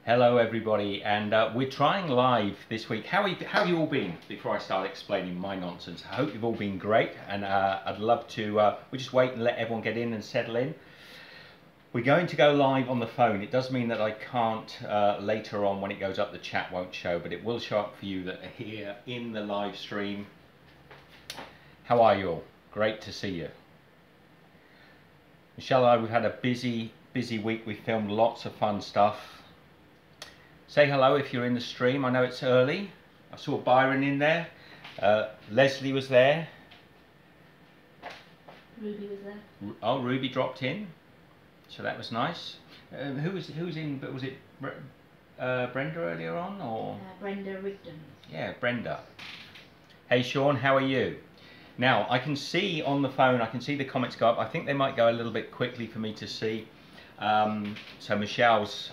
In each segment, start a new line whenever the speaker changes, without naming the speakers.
Hello everybody, and we're trying live this week. How have you all been? Before I start explaining my nonsense, I hope you've all been great, and I'd love to, we'll just wait and let everyone get in and settle in. We're going to go live on the phone. It does mean that I can't, later on when it goes up, the chat won't show, but it will show up for you that are here in the live stream. How are you all? Great to see you. Michelle and I, we've had a busy week. We filmed lots of fun stuff. Say hello if you're in the stream. I know it's early. I saw Byron in there. Leslie was there.
Ruby was there.
Oh, Ruby dropped in. So that was nice. Who was in? But was it Brenda earlier on, or
Brenda Rigdon?
Yeah, Brenda. Hey Sean, how are you? Now I can see on the phone. I can see the comments go up. I think they might go a little bit quickly for me to see. So Michelle's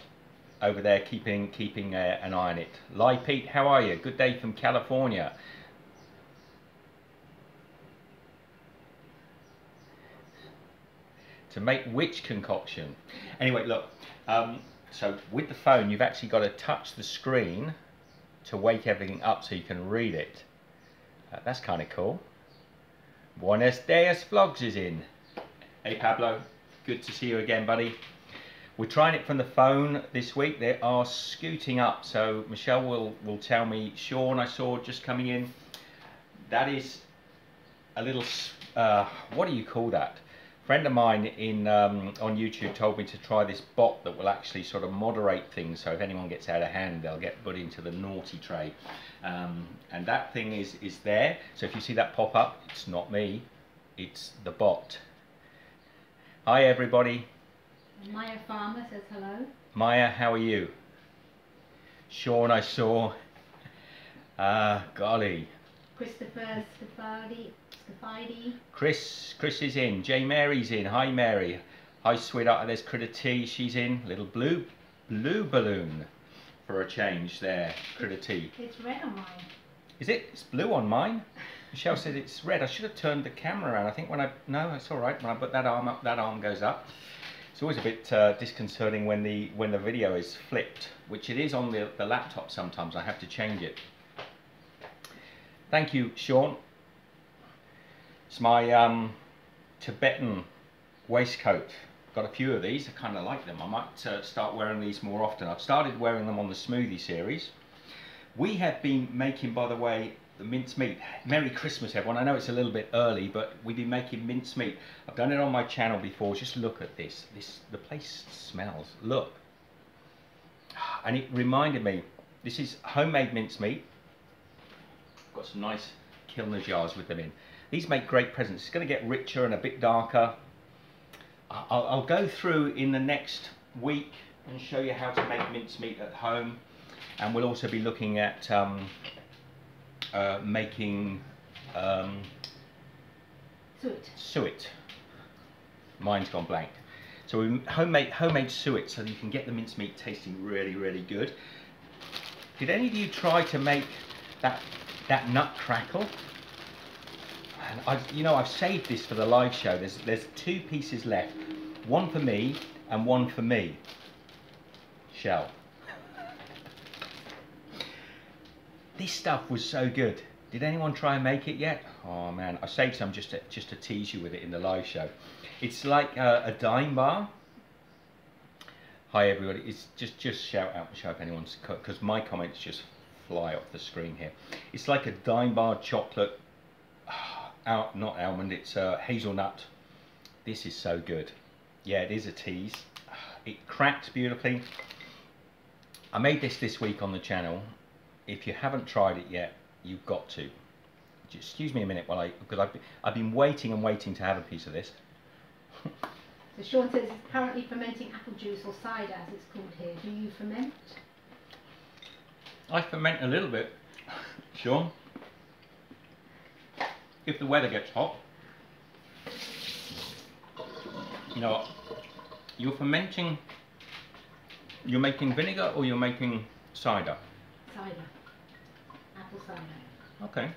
over there keeping an eye on it. Lai Pete, how are you? Good day from California. To make which concoction? Anyway, look, so with the phone you've actually got to touch the screen to wake everything up so you can read it. That's kind of cool. Buenos dias vlogs is in. Hey Pablo, good to see you again, buddy. We're trying it from the phone this week. They are scooting up, so Michelle will tell me. Sean, I saw just coming in. That is a little, what do you call that? A friend of mine on YouTube told me to try this bot that will actually sort of moderate things, so if anyone gets out of hand, they'll get put into the naughty tray. And that thing is there, so if you see that pop up, it's not me, it's the bot. Hi everybody.
Maya Farmer says hello.
Maya, how are you? Sean, I saw. Golly.
Christopher Scafidi.
Chris is in. J Mary's in. Hi Mary. Hi sweetheart. There's Critter T. She's in. Little blue balloon for a change there. Critter T.
It's red on mine.
Is it? It's blue on mine. Michelle said it's red. I should have turned the camera around. I think no, it's all right. When I put that arm up, that arm goes up. It's always a bit disconcerting when the video is flipped, which it is on the laptop sometimes. I have to change it. Thank you, Sean. It's my Tibetan waistcoat. Got a few of these. I kind of like them. I might start wearing these more often. I've started wearing them on the smoothie series. We have been making, by the way, the mincemeat. Merry Christmas everyone. I know it's a little bit early, but we've been making mincemeat. I've done it on my channel before. Just look at this. The place smells. Look. And it reminded me, this is homemade mincemeat. Got some nice Kilner jars with them in. These make great presents. It's going to get richer and a bit darker. I'll go through in the next week and show you how to make mincemeat at home. And we'll also be looking at making suet. Mine's gone blank. So we homemade suet, so that you can get the mincemeat tasting really good. Did any of you try to make that nut crackle? And I've saved this for the live show. There's 2 pieces left, one for me and one for me. Shell. This stuff was so good. Did anyone try and make it yet? Oh man, I saved some just to tease you with it in the live show. It's like a dime bar. Hi everybody. It's just shout out if anyone's, because my comments just fly off the screen here. It's like a dime bar chocolate. Not almond. It's hazelnut. This is so good. Yeah, it is a tease. It cracks beautifully. I made this week on the channel. If you haven't tried it yet, you've got to. Just excuse me a minute because I've been waiting to have a piece of this.
So Sean says it's currently fermenting apple juice or cider, as it's called here. Do you ferment?
I ferment a little bit, Sean. If the weather gets hot, you know what? You're fermenting. You're making vinegar or you're making cider?
Cider. Apple cider.
Okay.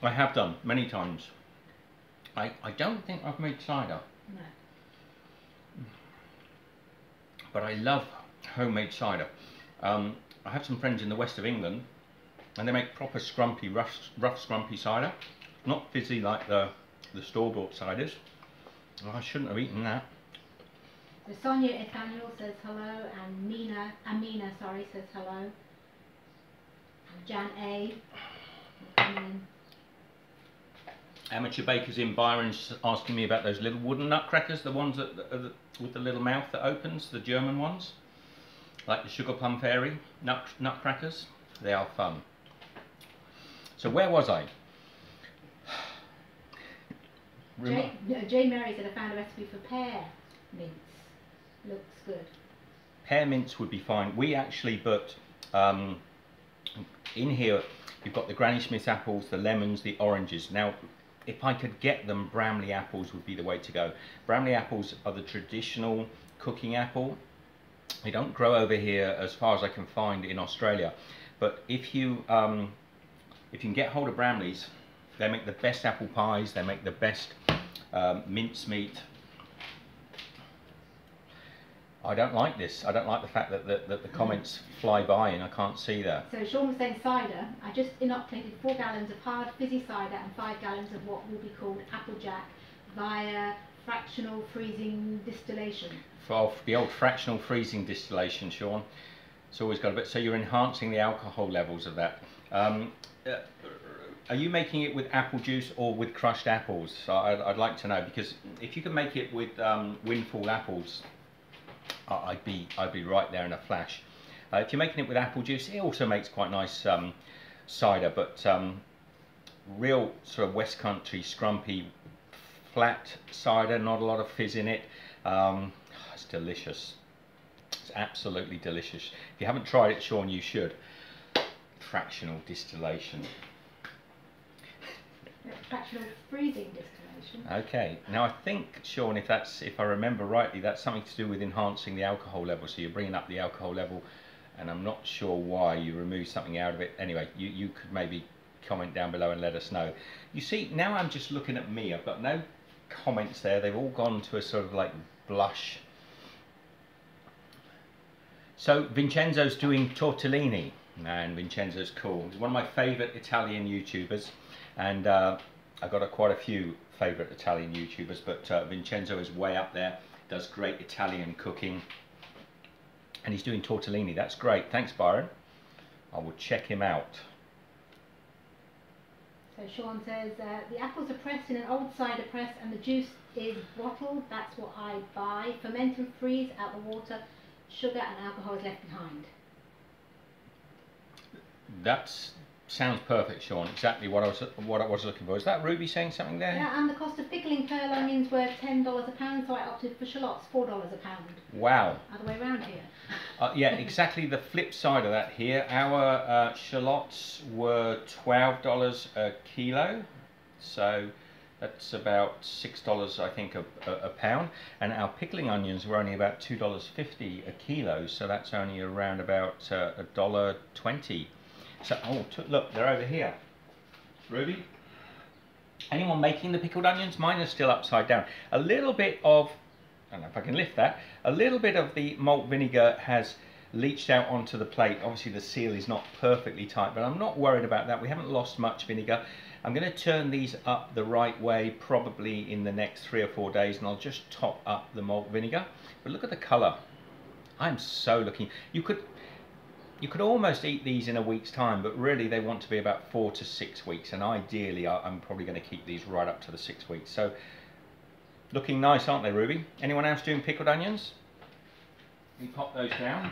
I have done many times. I don't think I've made cider.
No.
But I love homemade cider. I have some friends in the west of England, and they make proper scrumpy, rough scrumpy cider. Not fizzy like the store-bought ciders. Well, I shouldn't have eaten that.
So Sonia Ethaniel says hello, and Amina says hello. And Jan A. coming in.
Amateur bakers in Byron's asking me about those little wooden nutcrackers, the ones that with the little mouth that opens, the German ones, like the Sugar Plum Fairy nutcrackers. They are fun. So where was I?
Jay Mary said I found a recipe for pear mince. Looks good.
Pear mince would be fine. We actually, but in here you've got the Granny Smith apples, the lemons, the oranges. Now, if I could get them, Bramley apples would be the way to go. Bramley apples are the traditional cooking apple. They don't grow over here as far as I can find in Australia. But if you can get hold of Bramleys, they make the best apple pies, they make the best mincemeat. I don't like this. I don't like the fact that the comments fly by and I can't see that.
So Sean was saying cider. I just inoculated 4 gallons of hard fizzy cider and 5 gallons of what will be called Applejack via fractional freezing distillation.
For the old fractional freezing distillation, Sean. It's always got a bit. So you're enhancing the alcohol levels of that. Are you making it with apple juice or with crushed apples? So I'd like to know, because if you can make it with windfall apples, I'd be right there in a flash. If you're making it with apple juice, it also makes quite nice cider, but real sort of West Country scrumpy flat cider, not a lot of fizz in it. It's delicious. It's absolutely delicious. If you haven't tried it, Sean, you should. Fractional distillation.
Fractional freezing distillation.
Okay, now I think, Sean, if I remember rightly, that's something to do with enhancing the alcohol level. So you're bringing up the alcohol level, and I'm not sure why you remove something out of it. Anyway, you could maybe comment down below and let us know. You see, now I'm just looking at me. I've got no comments there. They've all gone to a sort of like blush. So Vincenzo's doing tortellini. Man, Vincenzo's cool. He's one of my favourite Italian YouTubers, and I've got quite a few favourite Italian YouTubers, but Vincenzo is way up there, does great Italian cooking, and he's doing tortellini. That's great. Thanks, Byron. I will check him out.
So Sean says, the apples are pressed in an old cider press and the juice is bottled. That's what I buy. Ferment and freeze out the water. Sugar and alcohol is left behind.
That sounds perfect, Sean. Exactly what I was looking for. Is that Ruby saying something there?
Yeah, and the cost of pickling pearl onions were $10 a pound, so I opted for shallots, $4 a pound.
Wow.
Other way around here.
Yeah, exactly the flip side of that here. Our shallots were $12 a kilo, so that's about $6, I think, a pound. And our pickling onions were only about $2.50 a kilo, so that's only around about $1.20. So, oh, look, they're over here. Ruby? Anyone making the pickled onions? Mine are still upside down. A little bit of, I don't know if I can lift that, a little bit of the malt vinegar has leached out onto the plate. Obviously the seal is not perfectly tight, but I'm not worried about that. We haven't lost much vinegar. I'm going to turn these up the right way probably in the next 3 or 4 days, and I'll just top up the malt vinegar. But look at the colour. I'm so looking. You could almost eat these in a week's time, but really they want to be about 4 to 6 weeks, and ideally I'm probably going to keep these right up to the 6 weeks. So looking nice, aren't they, Ruby? Anyone else doing pickled onions? We pop those down.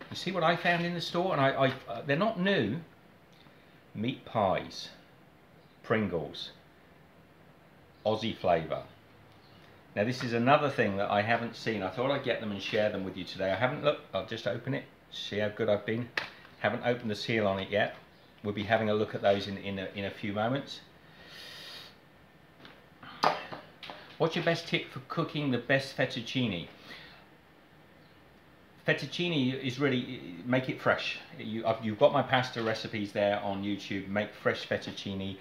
You see what I found in the store, and they're not new. Meat pies, Pringles, Aussie flavour. Now this is another thing that I haven't seen. I thought I'd get them and share them with you today. I haven't looked. I'll just open it. See how good I've been. Haven't opened the seal on it yet. We'll be having a look at those in a few moments. What's your best tip for cooking the best fettuccine? Fettuccine is really, make it fresh. You've got my pasta recipes there on YouTube. Make fresh fettuccine.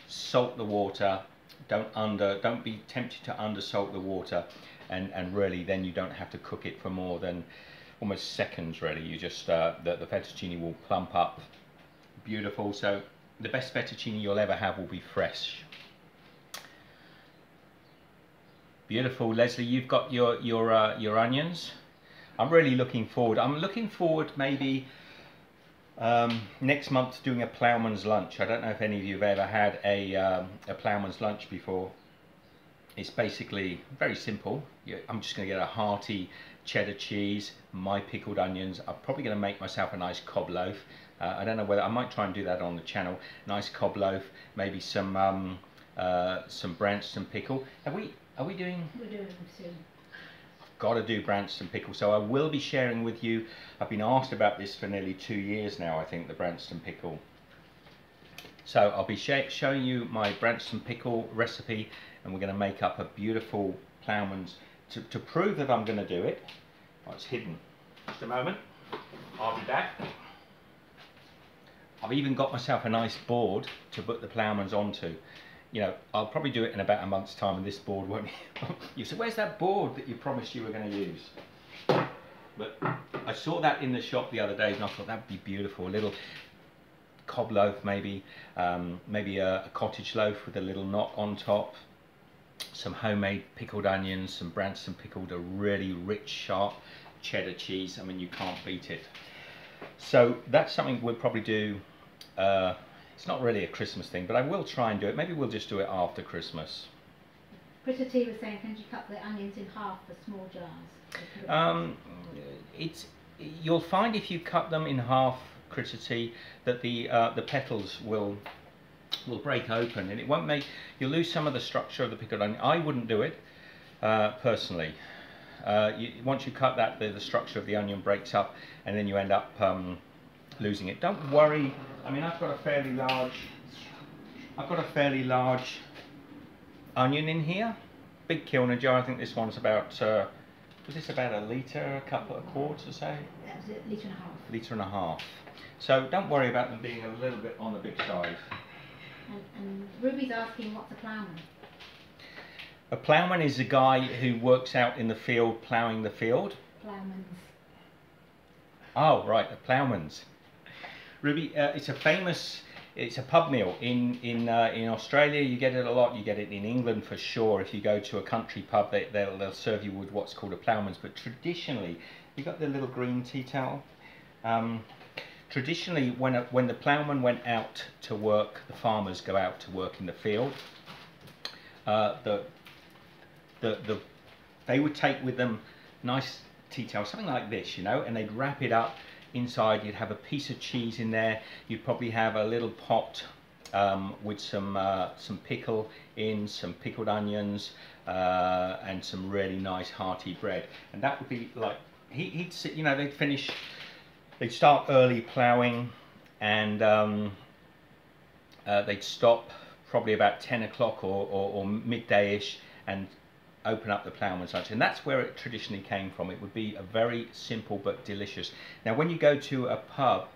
Salt the water. Don't be tempted to undersalt the water, and really then you don't have to cook it for more than almost seconds really. You just the fettuccine will plump up beautiful. So the best fettuccine you'll ever have will be fresh. Beautiful. Leslie, you've got your onions. I'm really looking forward. I'm looking forward maybe next month doing a ploughman's lunch. I don't know if any of you have ever had a ploughman's lunch before. It's basically very simple. I'm just going to get a hearty cheddar cheese, my pickled onions. I'm probably going to make myself a nice cob loaf. I don't know whether I might try and do that on the channel. Nice cob loaf, maybe some Branston pickle. Are we doing?
We're doing them soon.
I've got to do Branston pickle, so I will be sharing with you. I've been asked about this for nearly 2 years now, I think, the Branston pickle. So I'll be showing you my Branston pickle recipe, and we're going to make up a beautiful ploughman's. To prove that I'm going to do it, oh, it's hidden. Just a moment, I'll be back. I've even got myself a nice board to put the ploughman's onto. You know, I'll probably do it in about a month's time, and this board won't. You said, where's that board that you promised you were going to use? But I saw that in the shop the other day, and I thought that'd be beautiful. A little cob loaf, maybe, maybe a cottage loaf with a little knot on top. Some homemade pickled onions, some Branston pickled, a really rich, sharp cheddar cheese. I mean, you can't beat it. So that's something we'll probably do. It's not really a Christmas thing, but I will try and do it. Maybe we'll just do it after Christmas.
Britta T was saying, can you cut the onions in half for small jars?
You'll find if you cut them in half, Britta T, that the petals will break open, and it won't make. You'll lose some of the structure of the pickled onion. I wouldn't do it personally. Once you cut that, the structure of the onion breaks up, and then you end up losing it. Don't worry. I mean, I've got a fairly large onion in here. Big kilner jar. I think this one's about. Was this about a litre, a couple of quarts or so?
That was a litre and a half.
Litre and a half. So don't worry about them being a little bit on the big side.
And Ruby's asking, what's a ploughman?
A ploughman is a guy who works out in the field ploughing the field.
Ploughman's.
Oh, right, a ploughman's. Ruby, it's a pub meal. In Australia, you get it a lot. You get it in England for sure. If you go to a country pub, they'll serve you with what's called a ploughman's. But traditionally, you got the little green tea towel. Traditionally, when the ploughman went out to work, the farmers go out to work in the field. They would take with them nice tea towel, something like this, you know, and they'd wrap it up. Inside, you'd have a piece of cheese in there. You'd probably have a little pot with some pickle in, some pickled onions, and some really nice hearty bread. And that would be like he'd sit, you know, they'd start early ploughing, and they'd stop probably about 10 o'clock or midday-ish and open up the ploughman's lunch. And that's where it traditionally came from. It would be a very simple but delicious. Now when you go to a pub,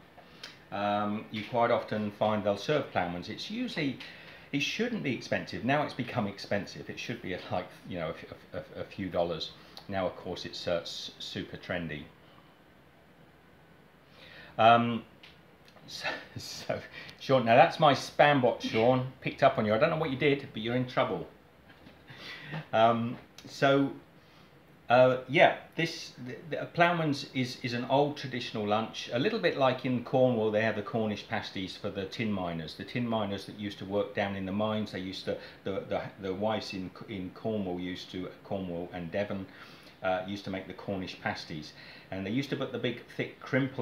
you quite often find they'll serve ploughman's. It shouldn't be expensive. Now it's become expensive. It should be like, you know, a few dollars. Now of course it's super trendy. So Sean, now that's my spam bot, Sean, picked up on you. I don't know what you did, but you're in trouble. Yeah, the ploughman's is an old traditional lunch, a little bit like in Cornwall. They have the Cornish pasties for the tin miners. The tin miners that used to work down in the mines, they used to, the wives in Cornwall Cornwall and Devon used to make the Cornish pasties, and they used to put the big thick crimp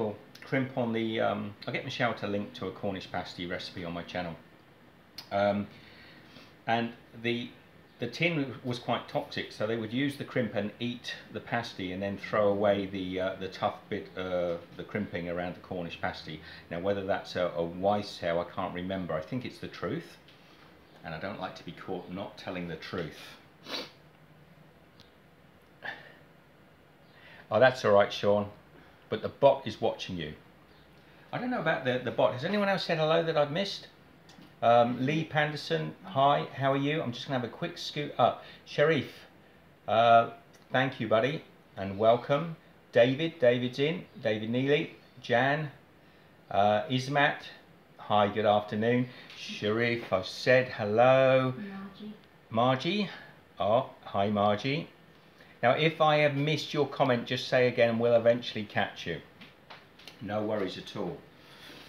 on the. I'll get Michelle to link to a Cornish pasty recipe on my channel. And the tin was quite toxic, so they would use the crimp and eat the pasty and then throw away the tough bit, the crimping around the Cornish pasty. Now whether that's a wise tale, I can't remember. I think it's the truth, and I don't like to be caught not telling the truth. Oh, that's all right, Sean, but the bot is watching you. I don't know about the bot. Has anyone else said hello that I've missed? Lee Panderson, hi, how are you? I'm just going to have a quick scoot up. Sharif, thank you, buddy, and welcome. David's in. David Neely, Jan, Ismat. Hi, good afternoon. Sharif, I've said hello. Margie. Oh, hi, Margie. Now, if I have missed your comment, just say again, and we'll eventually catch you. No worries at all.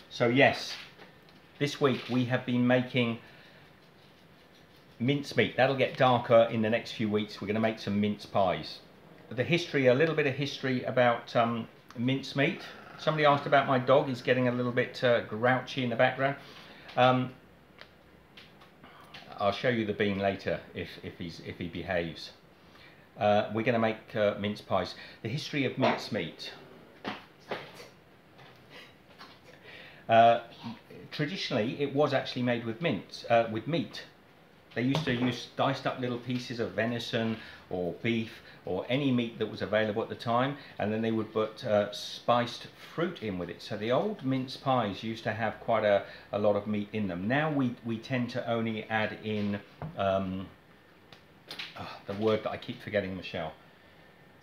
So yes, this week we have been making mincemeat. That'll get darker in the next few weeks. We're going to make some mince pies. The history, a little bit of history about mincemeat. Somebody asked about my dog. He's getting a little bit grouchy in the background. I'll show you the bean later if he behaves. We're going to make mince pies. The history of mincemeat. Traditionally, it was actually made with meat. They used to use diced up little pieces of venison or beef or any meat that was available at the time, and then they would put spiced fruit in with it. So the old mince pies used to have quite a lot of meat in them. Now we tend to only add in the word that I keep forgetting, Michelle.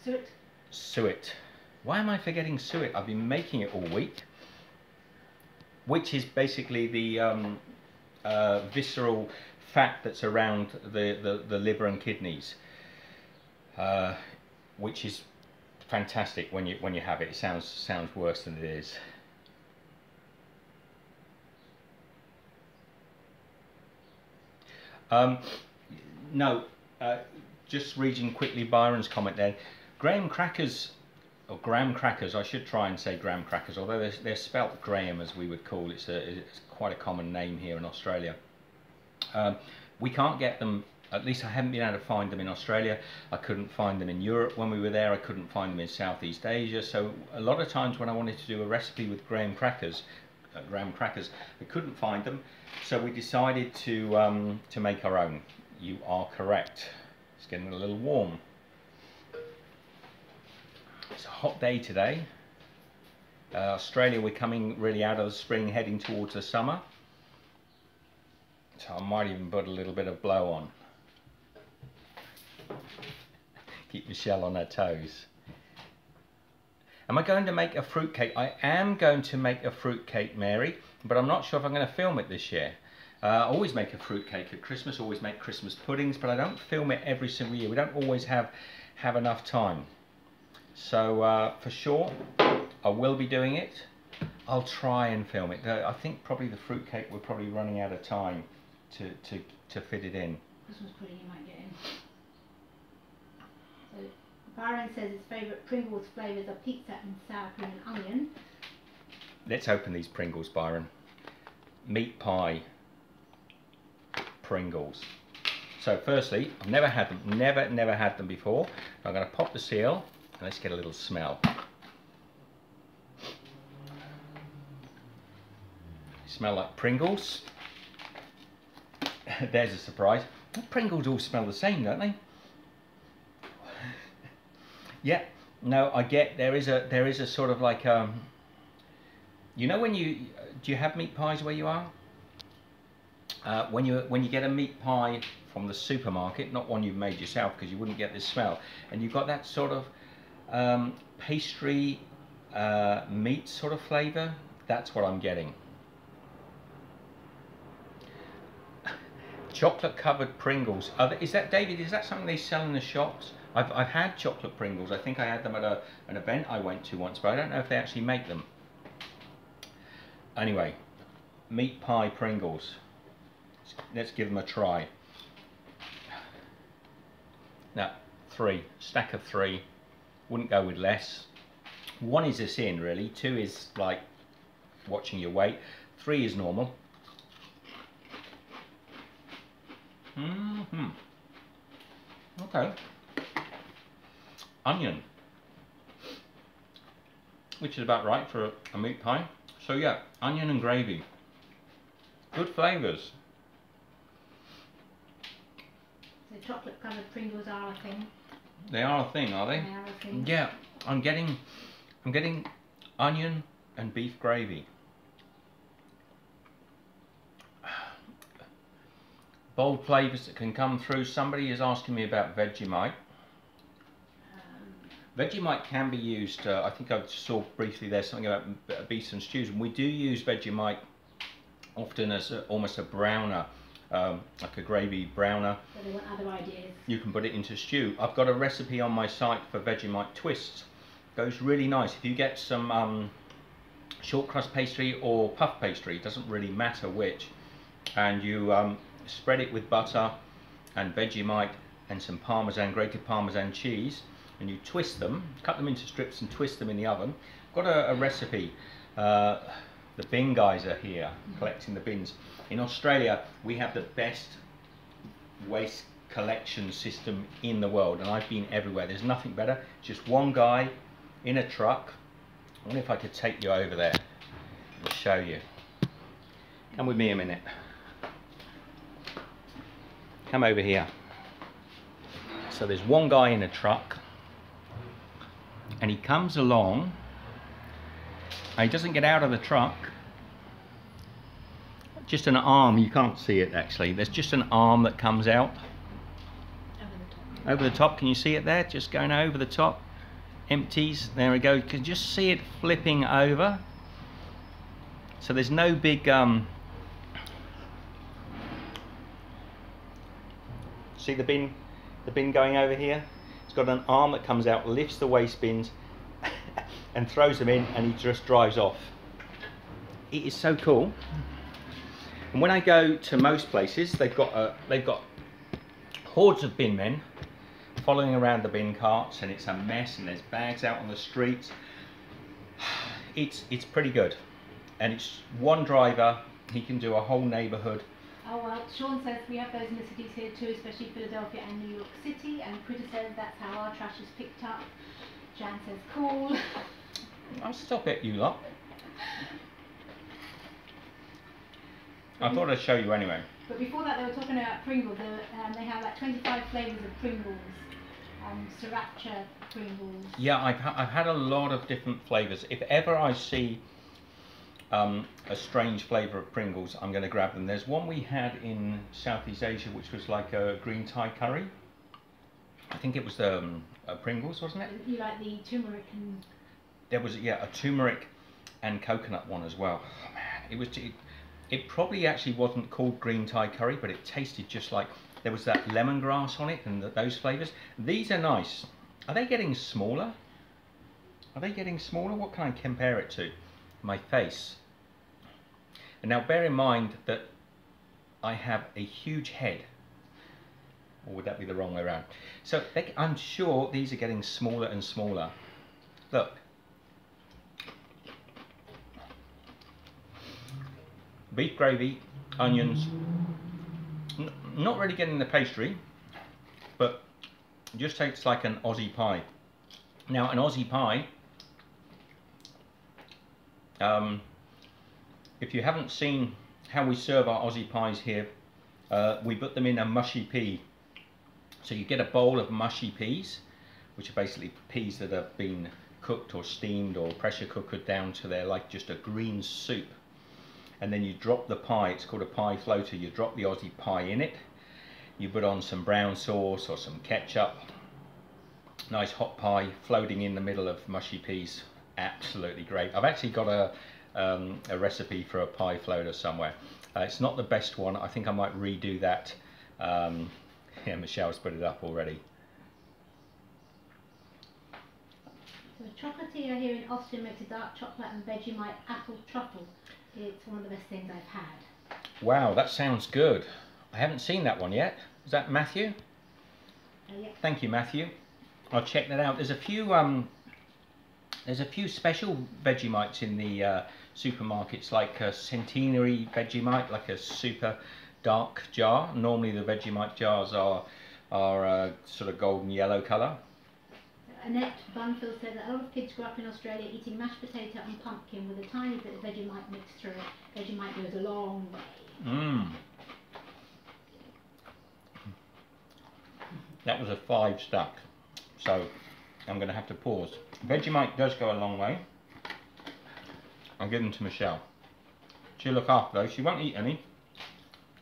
Suet.
Suet. Why am I forgetting suet? I've been making it all week. Which is basically the visceral fat that's around the liver and kidneys, which is fantastic when you have it. It sounds worse than it is. No, just reading quickly Byron's comment there. Graham crackers, or graham crackers, I should try and say graham crackers, although they're spelt Graham as we would call it. It's quite a common name here in Australia. We can't get them, at least I haven't been able to find them in Australia. I couldn't find them in Europe when we were there. I couldn't find them in Southeast Asia. So a lot of times when I wanted to do a recipe with graham crackers, I couldn't find them. So we decided to make our own. You are correct. It's getting a little warm. It's a hot day today. Australia, we're coming really out of the spring, heading towards the summer. So I might even put a little bit of blow on. Keep Michelle on her toes. Am I going to make a fruitcake? I am going to make a fruitcake, Mary, but I'm not sure if I'm going to film it this year. I always make a fruitcake at Christmas, always make Christmas puddings, but I don't film it every single year. We don't always have enough time. So for sure, I will be doing it. I'll try and film it. I think probably the fruitcake, we're probably running out of time to fit it in.
Christmas pudding you might get in. So Byron says his favourite Pringles flavours are pizza and sour cream and onion.
Let's open these Pringles, Byron. Meat pie Pringles. So firstly, I've never had them, never had them before. I'm going to pop the seal and let's get a little smell. They smell like Pringles. There's a surprise. Pringles all smell the same, don't they? Yeah. No, I get there is a sort of like you know when do you have meat pies where you are? When you get a meat pie from the supermarket, not one you've made yourself because you wouldn't get this smell, and you've got that sort of pastry meat sort of flavour, that's what I'm getting. Chocolate covered Pringles. Is that, David, is that something they sell in the shops? I've had chocolate Pringles. I think I had them at an event I went to once, but I don't know if they actually make them. Anyway, meat pie Pringles. Let's give them a try. Now, stack of 3. Wouldn't go with less. 1 is a sin really. 2 is like watching your weight. 3 is normal. Okay. Onion, which is about right for a meat pie. So yeah, onion and gravy. Good flavours.
So chocolate covered Pringles are a thing.
They are a thing, are they?
They are a thing.
Yeah, I'm getting onion and beef gravy. Bold flavours that can come through. Somebody is asking me about Vegemite. Vegemite can be used, I think I saw briefly there something about beef and stews, and we do use Vegemite often as almost a browner, like a gravy browner.
So they want other ideas.
You can put it into stew. I've got a recipe on my site for Vegemite Twists. Goes really nice. If you get some short crust pastry or puff pastry, it doesn't really matter which, and you spread it with butter and Vegemite and some Parmesan, grated Parmesan cheese, and you twist them, cut them into strips and twist them in the oven. I've got a recipe. The bin guys are here collecting the bins. In Australia, we have the best waste collection system in the world, and I've been everywhere. There's nothing better. Just one guy in a truck. I wonder if I could take you over there and show you. Come with me a minute. Come over here. So there's one guy in a truck, and he comes along, and he doesn't get out of the truck. Just an arm, you can't see it actually, there's just an arm that comes out over the top. Can you see it there? Just going over the top, empties, there we go. You can just see it flipping over. So there's no big see the bin going over here? It's got an arm that comes out, lifts the waste bins and throws them in, and he just drives off. It is so cool. And when I go to most places, they've got hordes of bin men following around the bin carts, and it's a mess, and there's bags out on the streets. It's pretty good, and it's one driver. He can do a whole neighbourhood.
Oh well, Sean says we have those in the cities here too, especially Philadelphia and New York City, and Critter says that's how our trash is picked up. Jan says cool.
I'll stop it, you lot. I thought I'd show you anyway.
But before that, they were talking about Pringles. They have like 25 flavours of Pringles, sriracha Pringles.
Yeah, I've had a lot of different flavours. If ever I see a strange flavour of Pringles, I'm going to grab them. There's one we had in Southeast Asia, which was like a green Thai curry. I think it was Pringles, wasn't it?
You like the turmeric and...
There was, yeah, a turmeric and coconut one as well. Oh, man, it probably actually wasn't called green Thai curry, but it tasted just like, there was that lemongrass on it and those flavours. These are nice. Are they getting smaller? Are they getting smaller? What can I compare it to? My face. And now bear in mind that I have a huge head. Or would that be the wrong way around? So I'm sure these are getting smaller and smaller. Look. Beef gravy, onions, not really getting the pastry, but it just tastes like an Aussie pie. Now an Aussie pie, if you haven't seen how we serve our Aussie pies here, we put them in a mushy pea. So you get a bowl of mushy peas, which are basically peas that have been cooked or steamed or pressure cookered down to they're like just a green soup. And then you drop the pie, it's called a pie floater, you drop the Aussie pie in it, you put on some brown sauce or some ketchup, nice hot pie floating in the middle of mushy peas, absolutely great. I've actually got a recipe for a pie floater somewhere. It's not the best one, I think I might redo that. Yeah, Michelle's put it up already.
So chocolatier here in Austin makes a dark chocolate and Vegemite apple truffle. It's one of the best things I've had.
Wow, that sounds good. I haven't seen that one yet. Is that Matthew?
Yeah.
Thank you, Matthew. I'll check that out. There's a few special Vegemites in the supermarkets, like a centenary Vegemite, like a super dark jar. Normally the Vegemite jars are sort of golden yellow colour.
Annette Bunfield said that a lot of kids grow up in Australia eating mashed potato and pumpkin with a tiny bit of Vegemite mixed through it. Vegemite goes a long way.
Mmm. That was a 5 stack, so I'm going to have to pause. Vegemite does go a long way. I'll give them to Michelle. She'll look after those. She won't eat any.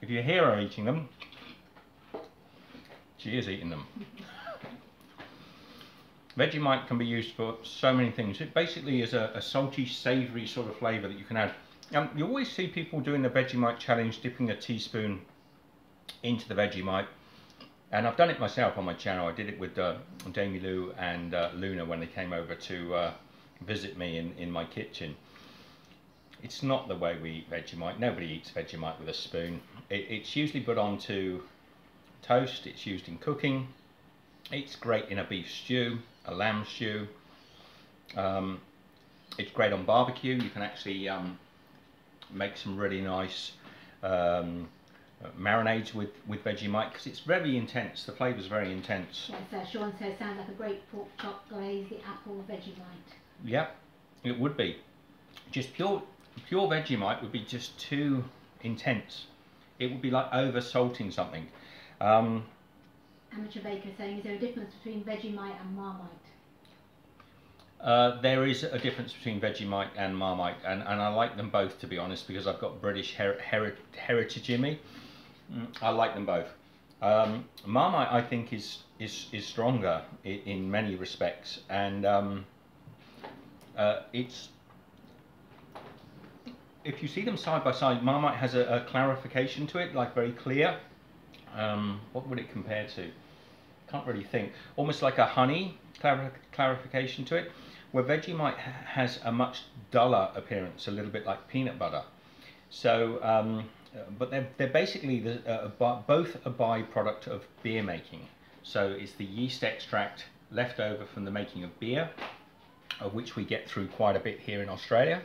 If you hear her eating them, she is eating them. Vegemite can be used for so many things. It basically is a salty, savoury sort of flavour that you can add. You always see people doing the Vegemite challenge, dipping a teaspoon into the Vegemite. And I've done it myself on my channel. I did it with Damie Lou and Luna when they came over to visit me in my kitchen. It's not the way we eat Vegemite. Nobody eats Vegemite with a spoon. It's usually put onto toast. It's used in cooking. It's great in a beef stew, a lamb stew. It's great on barbecue. You can actually make some really nice marinades with Vegemite because it's very intense. The flavour's very intense.
Yes, Sean says sounds like a great pork chop glaze, the apple Vegemite.
Yeah, it would be. Just pure Vegemite would be just too intense. It would be like over salting something.
Amateur Baker saying, is there a difference between Vegemite and Marmite?
There is a difference between Vegemite and Marmite, and I like them both, to be honest, because I've got British heritage in me. I like them both. Marmite, I think, is stronger in many respects, and it's, if you see them side by side, Marmite has a clarification to it, like very clear. What would it compare to? Can't really think. Almost like a honey clarification to it, where Vegemite has a much duller appearance, a little bit like peanut butter. So, but they're basically both a byproduct of beer making. So it's the yeast extract left over from the making of beer, of which we get through quite a bit here in Australia.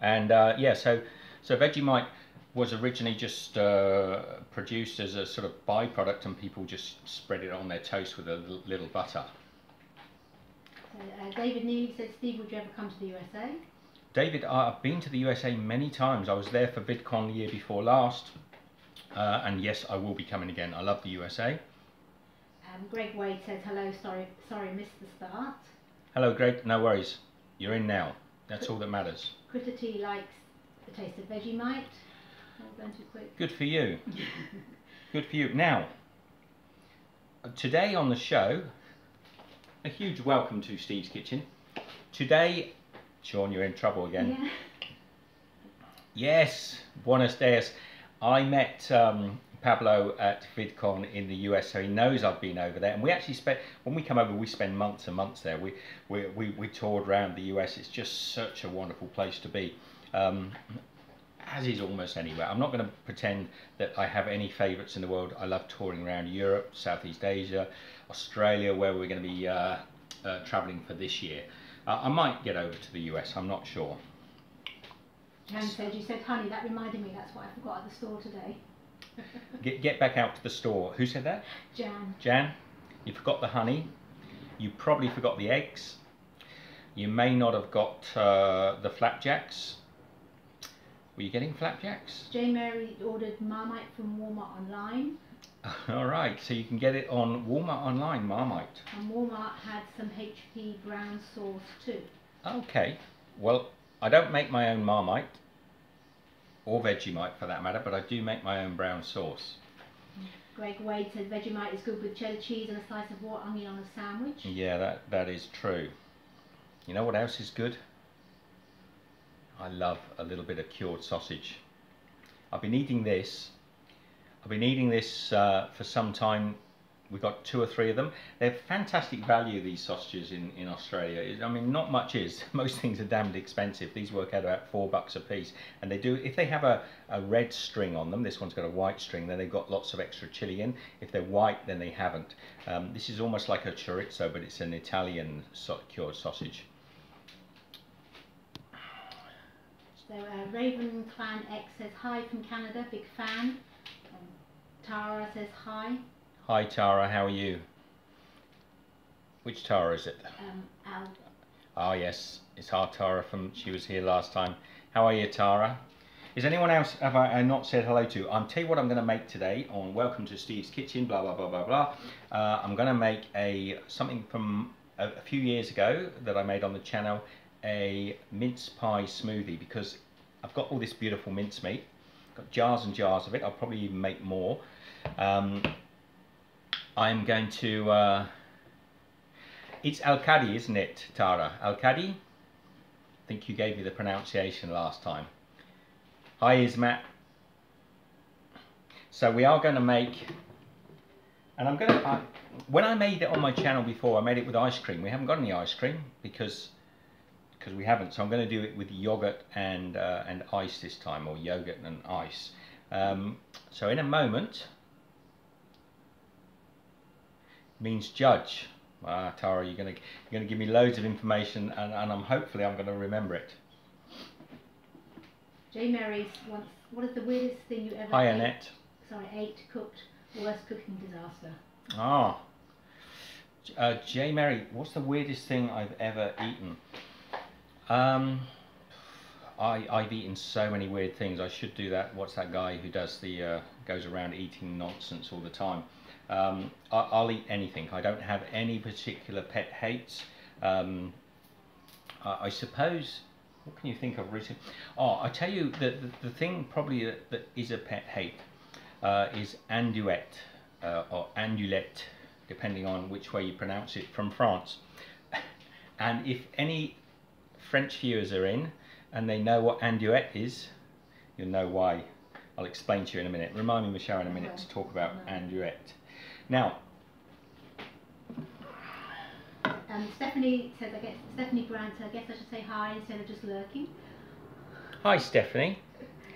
And yeah, so Vegemite was originally just produced as a sort of byproduct, and people just spread it on their toast with a little butter.
David Neely said, Steve, would you ever come to the USA?
David, I've been to the USA many times. I was there for VidCon the year before last, and yes, I will be coming again. I love the USA.
Greg Wade says, hello, sorry, missed the start.
Hello, Greg, no worries. You're in now. That's all that matters.
Critter T likes the taste of Vegemite. Going too quick.
Good for you. Good for you. Now, today on the show, a huge welcome to Steve's Kitchen. Today, Sean, you're in trouble again.
Yeah.
Yes, buenos dias. I met Pablo at VidCon in the US, so he knows I've been over there. And we actually spent, when we come over, we spend months and months there. We toured around the US. It's just such a wonderful place to be. As is almost anywhere. I'm not going to pretend that I have any favourites in the world. I love touring around Europe, Southeast Asia, Australia, where we're going to be travelling for this year. I might get over to the US, I'm not sure.
Jan said, you said honey, that reminded me, that's what I forgot at the store today.
Get back out to the store. Who said that?
Jan.
Jan, you forgot the honey. You probably forgot the eggs. You may not have got the flapjacks. Were you getting flapjacks?
Jane Mary ordered Marmite from Walmart online.
All right, so you can get it on Walmart online, Marmite.
And Walmart had some HP brown sauce too.
Okay, well, I don't make my own Marmite, or Vegemite for that matter, but I do make my own brown sauce.
Greg Wade said Vegemite is good with cheddar cheese and a slice of raw onion on a sandwich.
Yeah, that is true. You know what else is good? I love a little bit of cured sausage. I've been eating this for some time. We've got 2 or 3 of them. They're fantastic value, these sausages in Australia. I mean, not much is. Most things are damned expensive. These work out about $4 a piece. And they do, if they have a red string on them, this one's got a white string, then they've got lots of extra chili in. If they're white, then they haven't. This is almost like a chorizo, but it's an Italian cured sausage.
So Raven Clan X says hi from Canada, big fan. Tara says hi.
Hi Tara, how are you? Which Tara is it?
Al.
Oh yes, it's our Tara she was here last time. How are you, Tara? Is anyone else have I not said hello to? I'll tell you what I'm going to make today on Welcome to Steve's Kitchen, blah blah blah blah blah. I'm going to make something from a few years ago that I made on the channel, a mince pie smoothie, because I've got all this beautiful mincemeat, got jars and jars of it. I'll probably even make more. I'm going to It's Alcadi, isn't it, Tara? Alcadi? I think you gave me the pronunciation last time. Hi, Ismat. So we are going to make, and I'm going to, when I made it on my channel before, I made it with ice cream. We haven't got any ice cream because we haven't, so I'm going to do it with yogurt and ice this time, or yogurt and ice. So in a moment, means judge. Tara, you're going to give me loads of information, and hopefully I'm going to remember it.
J. Mary's wants, what is the weirdest thing you ever
Hi, Annette.
ate, cooked, worst cooking disaster?
Ah, J. Mary, what's the weirdest thing I've ever eaten? I've eaten so many weird things. I should do that. What's that guy who does the goes around eating nonsense all the time? I'll eat anything. I don't have any particular pet hates. I suppose, what can you think of recently? Oh, I tell you, the thing probably that is a pet hate is andouette or andouillette, depending on which way you pronounce it, from France. And if any French viewers are in and they know what andouillette is, you'll know why. I'll explain to you in a minute. Remind me, Michelle, in a minute to talk about andouillette. Now,
Stephanie says, Stephanie Grant, I guess I should say hi instead of just lurking.
Hi Stephanie,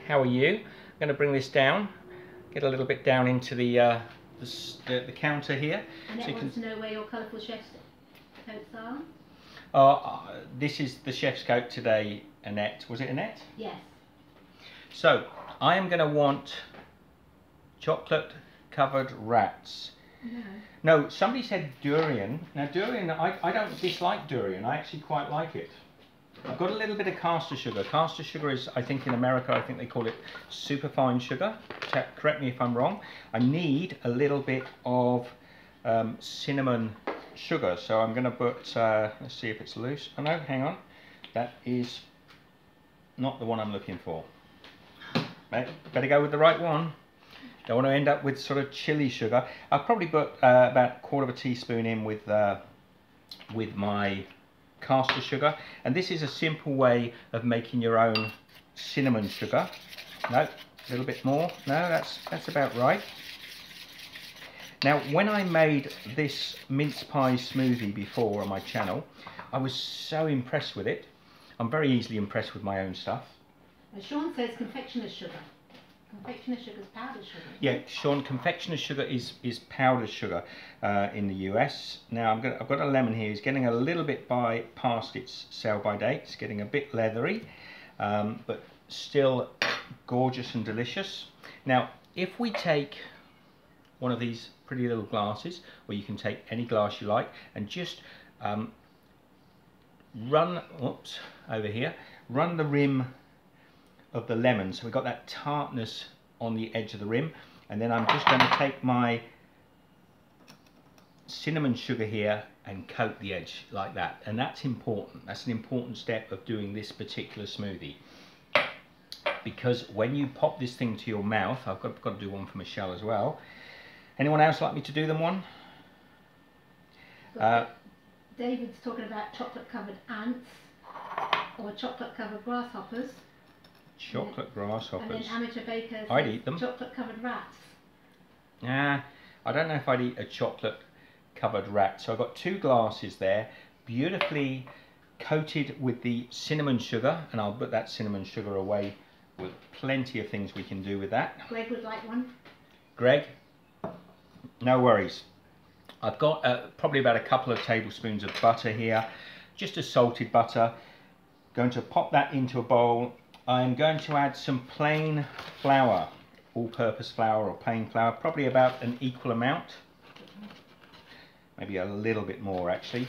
how are you? I'm going to bring this down, get a little bit down into the counter here.
And
so you
wants to know where your colourful chef's coats are.
This is the chef's coat today, Annette. Was it Annette?
Yes.
So, I am going to want chocolate covered rats. No, somebody said durian. Now durian, I don't dislike durian, I actually quite like it. I've got a little bit of caster sugar. Caster sugar is, I think in America, I think they call it superfine sugar. Correct me if I'm wrong. I need a little bit of cinnamon sugar, so I'm going to put, let's see if it's loose. Oh no, hang on. That is not the one I'm looking for. Better go with the right one. Don't want to end up with sort of chili sugar. I'll probably put about 1/4 teaspoon in with my caster sugar. And this is a simple way of making your own cinnamon sugar. No, a little bit more. No, that's about right. Now, when I made this mince pie smoothie before on my channel, I was so impressed with it. I'm very easily impressed with my own stuff.
And Sean says confectioner's sugar. Confectioner's sugar is powdered sugar.
Yeah, Sean, confectioner's sugar is powdered sugar in the US. Now I've got a lemon here. It's getting a little bit past its sell-by date. It's getting a bit leathery, but still gorgeous and delicious. Now, if we take one of these pretty little glasses, or you can take any glass you like, and just run the rim of the lemon, so we've got that tartness on the edge of the rim, and then I'm just going to take my cinnamon sugar here and coat the edge like that. And that's important. That's an important step of doing this particular smoothie, because when you pop this thing to your mouth, I've got to do one for Michelle as well. Anyone else like me to do them one?
David's talking about chocolate covered ants or chocolate covered grasshoppers.
Chocolate grasshoppers.
And then Amateur Baker says
I'd eat them.
Chocolate covered rats.
I don't know if I'd eat a chocolate covered rat. So I've got 2 glasses there, beautifully coated with the cinnamon sugar, and I'll put that cinnamon sugar away with plenty of things we can do with that.
Greg would like one.
Greg, no worries. I've got probably about a couple of tablespoons of butter here, just a salted butter. Going to pop that into a bowl. I'm going to add some plain flour, all-purpose flour or plain flour, probably about an equal amount, maybe a little bit more actually.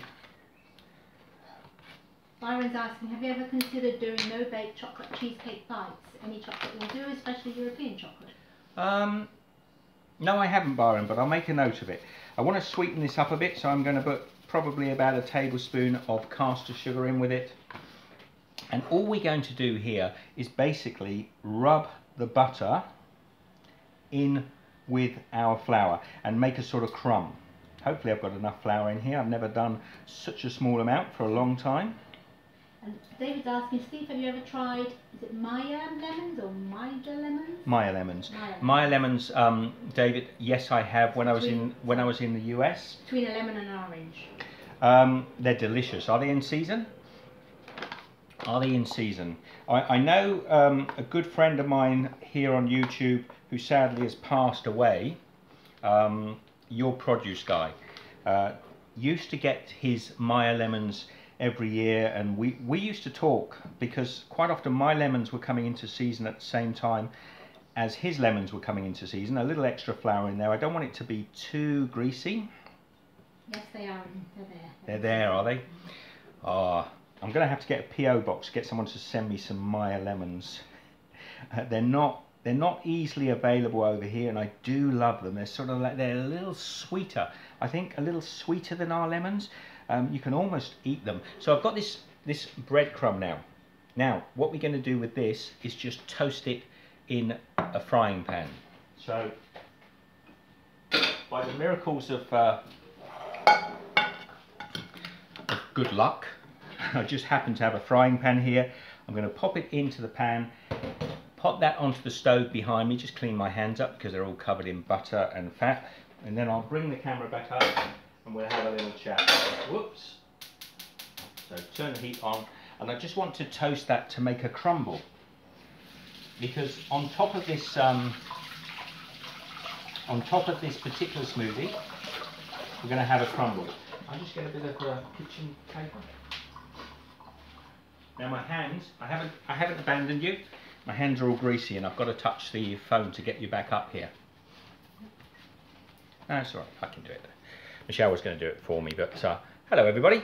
Byron's asking, have you ever considered doing no-bake chocolate cheesecake bites? Any chocolate will do, especially European chocolate.
No, I haven't, Byron, but I'll make a note of it. I want to sweeten this up a bit, so I'm going to put probably about a tablespoon of caster sugar in with it. And all we're going to do here is basically rub the butter in with our flour and make a sort of crumb. Hopefully I've got enough flour in here. I've never done such a small amount for a long time.
And David's asking, Steve, have you ever tried, is it Maya lemons or Maida lemons?
Maya lemons. Maya lemons, David, yes I have when I was in the US.
Between a lemon and an orange.
They're delicious. Are they in season? Are they in season? I know a good friend of mine here on YouTube who sadly has passed away, your produce guy, used to get his Maya lemons every year, and we used to talk because quite often my lemons were coming into season at the same time as his lemons were coming into season. A little extra flour in there. I don't want it to be too greasy.
Yes, they are. They're there.
They're there, are they? I'm going to have to get a PO box, get someone to send me some Maya lemons. They're not easily available over here, and I do love them. They're sort of like, they're a little sweeter. I think a little sweeter than our lemons. You can almost eat them. So I've got this breadcrumb now. Now, what we're going to do with this is just toast it in a frying pan. So, by the miracles of good luck, I just happen to have a frying pan here. I'm going to pop it into the pan, pop that onto the stove behind me, just clean my hands up because they're all covered in butter and fat, and then I'll bring the camera back up and we'll have a little chat. Whoops. So turn the heat on, and I just want to toast that to make a crumble, because on top of this particular smoothie, we're going to have a crumble. I'll just get a bit of kitchen paper. Now my hands, I haven't abandoned you. My hands are all greasy, and I've got to touch the phone to get you back up here. No, it's all right. I can do it. Michelle was going to do it for me, but hello everybody.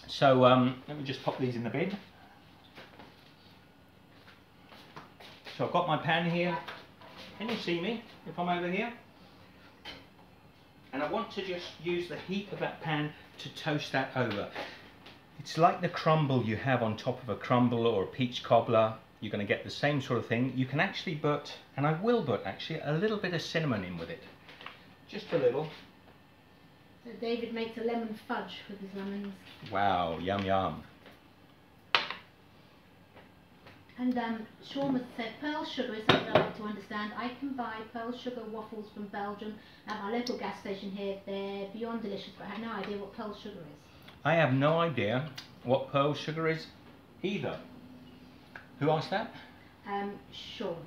So let me just pop these in the bin. So I've got my pan here. Can you see me if I'm over here? And I want to just use the heat of that pan to toast that over. It's like the crumble you have on top of a crumble or a peach cobbler. You're going to get the same sort of thing. You can actually put, and I will put actually, a little bit of cinnamon in with it. Just a little.
So David makes a lemon fudge with his lemons.
Wow, yum yum.
And Sean must say, pearl sugar is something I like to understand. I can buy pearl sugar waffles from Belgium at my local gas station here. They're beyond delicious, but I have no idea what pearl sugar is.
I have no idea what pearl sugar is either. Who asked that?
Sean.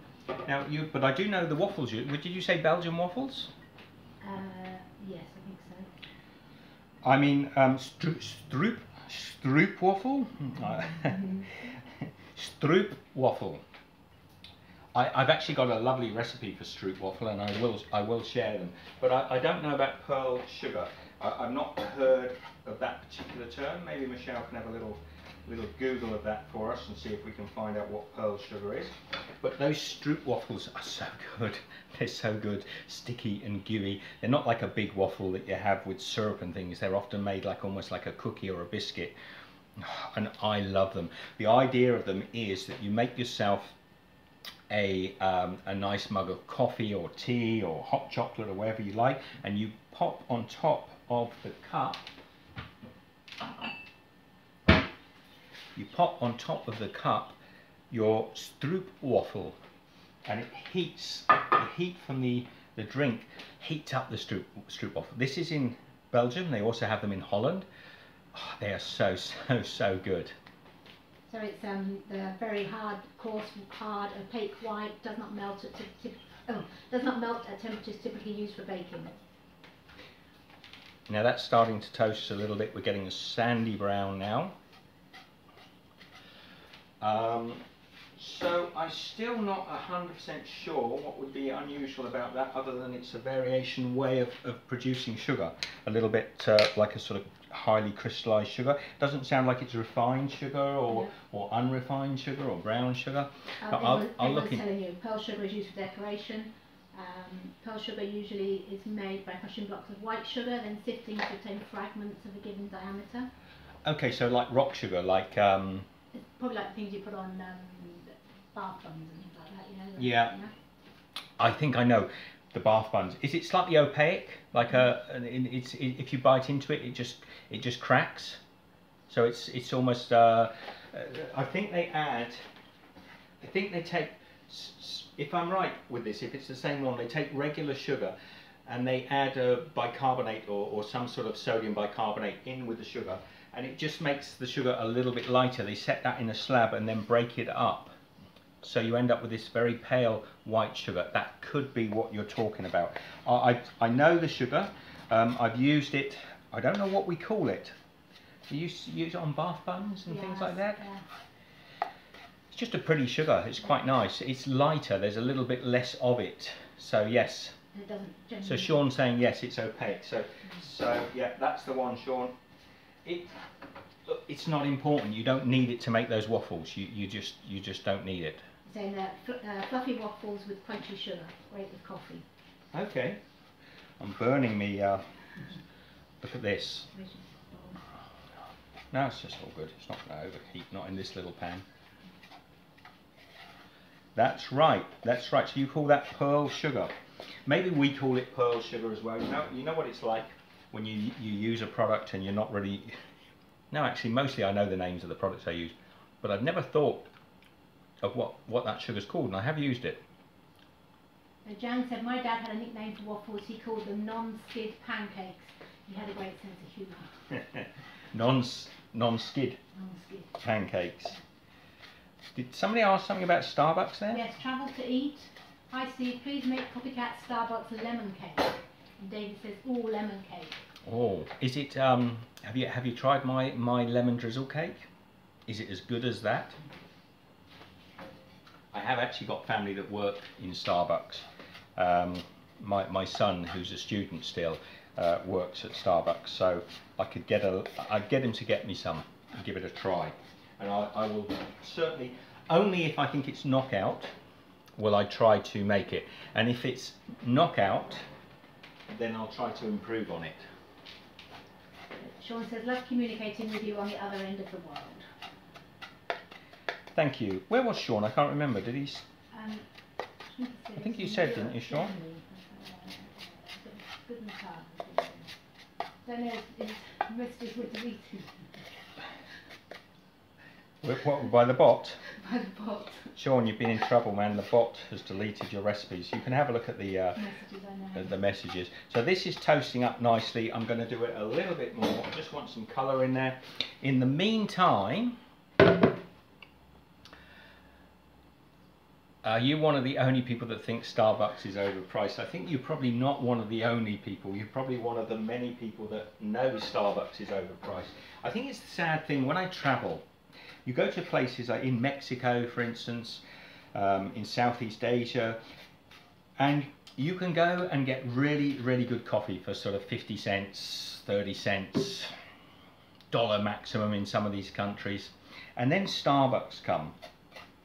Now, but I do know the waffles. Did you say Belgian waffles?
Yes, I think so.
I mean, stroop waffle? Stroop waffle. I've actually got a lovely recipe for stroop waffle, and I will share them. But I don't know about pearl sugar. I've not heard of that particular term. Maybe Michelle can have a little Google of that for us and see if we can find out what pearl sugar is. But those stroop waffles are so good. They're so good, sticky and gooey. They're not like a big waffle that you have with syrup and things. They're often made like almost like a cookie or a biscuit, and I love them. The idea of them is that you make yourself a nice mug of coffee or tea or hot chocolate or whatever you like, and you pop on top of the cup. You pop on top of the cup your stroop waffle, and it heats. The heat from the drink heats up the stroop waffle. This is in Belgium. They also have them in Holland. Oh, they are so good.
So it's the very coarse, hard, opaque white. Does not melt at temperatures typically used for baking.
Now that's starting to toast a little bit. We're getting a sandy brown now. So I'm still not 100% sure what would be unusual about that, other than it's a variation way of producing sugar. A little bit like a sort of highly crystallized sugar. Doesn't sound like it's refined sugar or unrefined sugar or brown sugar.
I'll look in. Telling you, pearl sugar is used for decoration. Pearl sugar usually is made by crushing blocks of white sugar, then sifting to obtain fragments of a given diameter.
Okay, so like rock sugar, like
it's probably like things you put on bath bombs and things like that, you know?
Yeah. I think I know. the bath buns. Is it slightly opaque? Like if you bite into it, it just cracks. So it's almost. I think they add. I think they take. If I'm right with this, if it's the same one, they take regular sugar, and they add bicarbonate or some sort of sodium bicarbonate in with the sugar, and it just makes the sugar a little bit lighter. They set that in a slab and then break it up. So you end up with this very pale white sugar. That could be what you're talking about. I know the sugar. I've used it. I don't know what we call it. Do you use it on bath buns and things like that? Yeah. It's just a pretty sugar. It's quite nice. It's lighter. There's a little bit less of it. So yes.
It doesn't.
So Sean's saying yes, it's opaque. So yeah, that's the one, Sean. Look, it's not important. You don't need it to make those waffles. You just don't need it.
Saying fluffy waffles with crunchy sugar, great with coffee.
Okay. I'm burning me. Look at this. No, it's just all good. It's not going to overheat. Not in this little pan. That's right. That's right. So you call that pearl sugar. Maybe we call it pearl sugar as well. You know what it's like when you use a product and you're not really. No, actually, mostly I know the names of the products I use, but I've never thought of what that sugar's called, and I have used it.
Jan said, my dad had a nickname for waffles. He called them non-skid pancakes. He had a great sense of humour. Non-skid pancakes. Did somebody ask something about Starbucks there? Yes, travel to eat. Hi Steve, please make copycat Starbucks lemon cake. And David says, oh, lemon cake.
Oh, is it? Have you tried my lemon drizzle cake? Is it as good as that? I have actually got family that work in Starbucks. My son, who's a student still, works at Starbucks, so I'd get him to get me some and give it a try. And I will certainly, only if I think it's knockout, will I try to make it. And if it's knockout, then I'll try to improve on it.
Sean says, love communicating with you on the other end of the world.
Thank you. Where was Sean? I can't remember. Did he? I think you said, didn't you, Sean?
Don't know if messages were deleted.
What, by the bot?
By the bot.
Sean, you've been in trouble, man. The bot has deleted your recipes. You can have a look at the
messages, I know.
The messages. So this is toasting up nicely. I'm going to do it a little bit more. I just want some colour in there. In the meantime, are you one of the only people that think Starbucks is overpriced? I think you're probably not one of the only people. You're probably one of the many people that know Starbucks is overpriced. I think it's the sad thing when I travel. You go to places like in Mexico, for instance, in Southeast Asia, and you can go and get really, really good coffee for sort of 50 cents, 30 cents, dollar maximum in some of these countries. And then Starbucks come,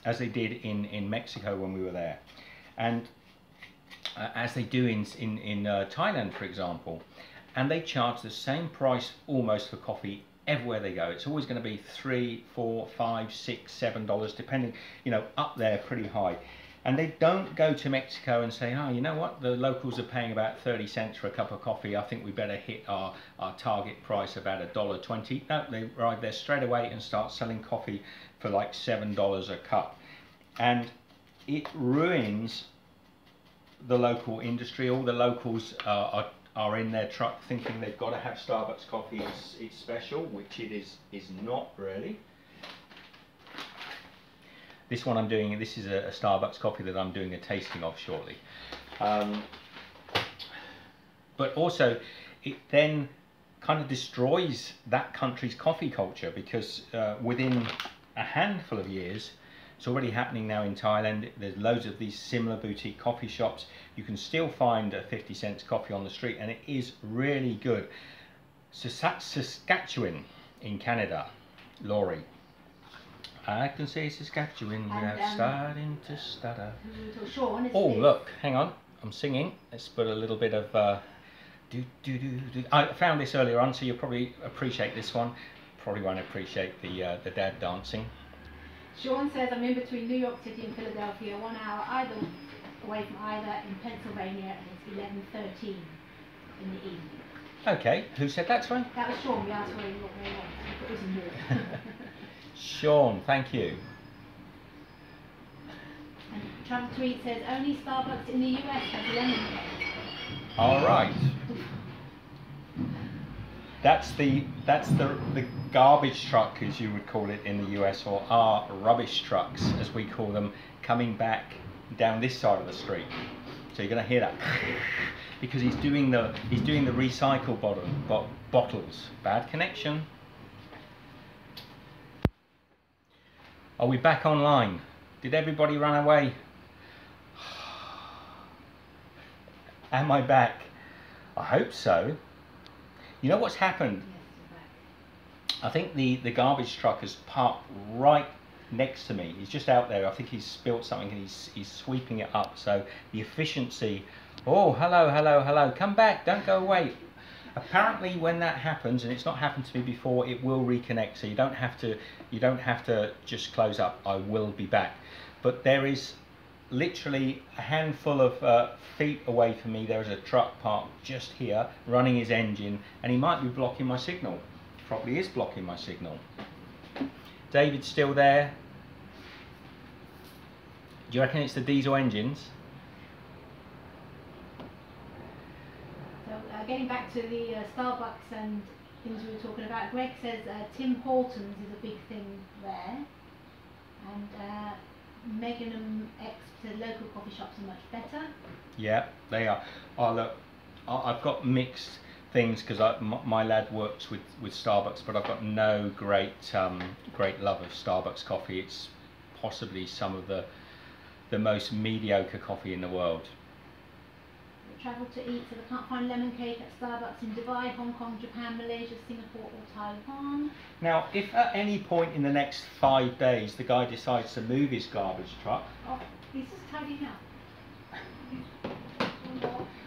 as they did in Mexico when we were there, and as they do in Thailand, for example, and they charge the same price almost for coffee everywhere they go. It's always going to be $3, $4, $5, $6, $7, depending, up there pretty high. And they don't go to Mexico and say, oh, you know what, the locals are paying about 30 cents for a cup of coffee. I think we better hit our target price about $1.20. No, they ride there straight away and start selling coffee for like $7 a cup. And it ruins the local industry. All the locals are in their truck thinking they've got to have Starbucks coffee. It's special, which it is not really. This one I'm doing, this is a Starbucks coffee that I'm doing a tasting of shortly. But also, it then kind of destroys that country's coffee culture, because within a handful of years, it's already happening now in Thailand. There's loads of these similar boutique coffee shops. You can still find a 50 cents coffee on the street, and it is really good. Saskatchewan in Canada, Laurie. I can see Saskatchewan without starting to stutter.
Sean,
oh, look, hang on, I'm singing. Let's put a little bit of do. I found this earlier on, so you'll probably appreciate this one. Probably won't appreciate the dad dancing.
Sean says, I'm in between New York City and Philadelphia, 1 hour either away from either in Pennsylvania, and it's 11:13 in the evening.
Okay, who said that, sorry?
That was Sean. We asked where he was. It was more.
Sean, thank you.
And Travel Tweet says only Starbucks in the US has lemon cake.
All right. That's the garbage truck, as you would call it in the US, or our rubbish trucks, as we call them, coming back down this side of the street. So you're going to hear that because he's doing the recycle bottles. Bad connection. Are we back online? Did everybody run away? Am I back? I hope so. You know what's happened? I think the garbage truck has parked right next to me. He's just out there. I think he's spilt something and he's sweeping it up. So the efficiency. Oh, hello, hello, hello. Come back. Don't go away. Apparently, when that happens, and it's not happened to me before, it will reconnect. So you don't have to just close up. I will be back. But there is literally a handful of feet away from me. There is a truck parked just here, running his engine, and he might be blocking my signal. Probably is blocking my signal. David's still there. Do you reckon it's the diesel engines?
So getting back to the Starbucks and things we were talking about, Greg says Tim Hortons is a big thing there, and Megan X said local coffee shops are much better.
Yeah, they are. Oh look, I've got mixed things because my lad works with Starbucks, but I've got no great love of Starbucks coffee. It's possibly some of the most mediocre coffee in the world.
Travel to eat, so they can't find lemon cake at Starbucks in Dubai, Hong Kong, Japan, Malaysia, Singapore or Taiwan.
Now, if at any point in the next 5 days the guy decides to move his garbage truck...
Oh, he's just tidying up.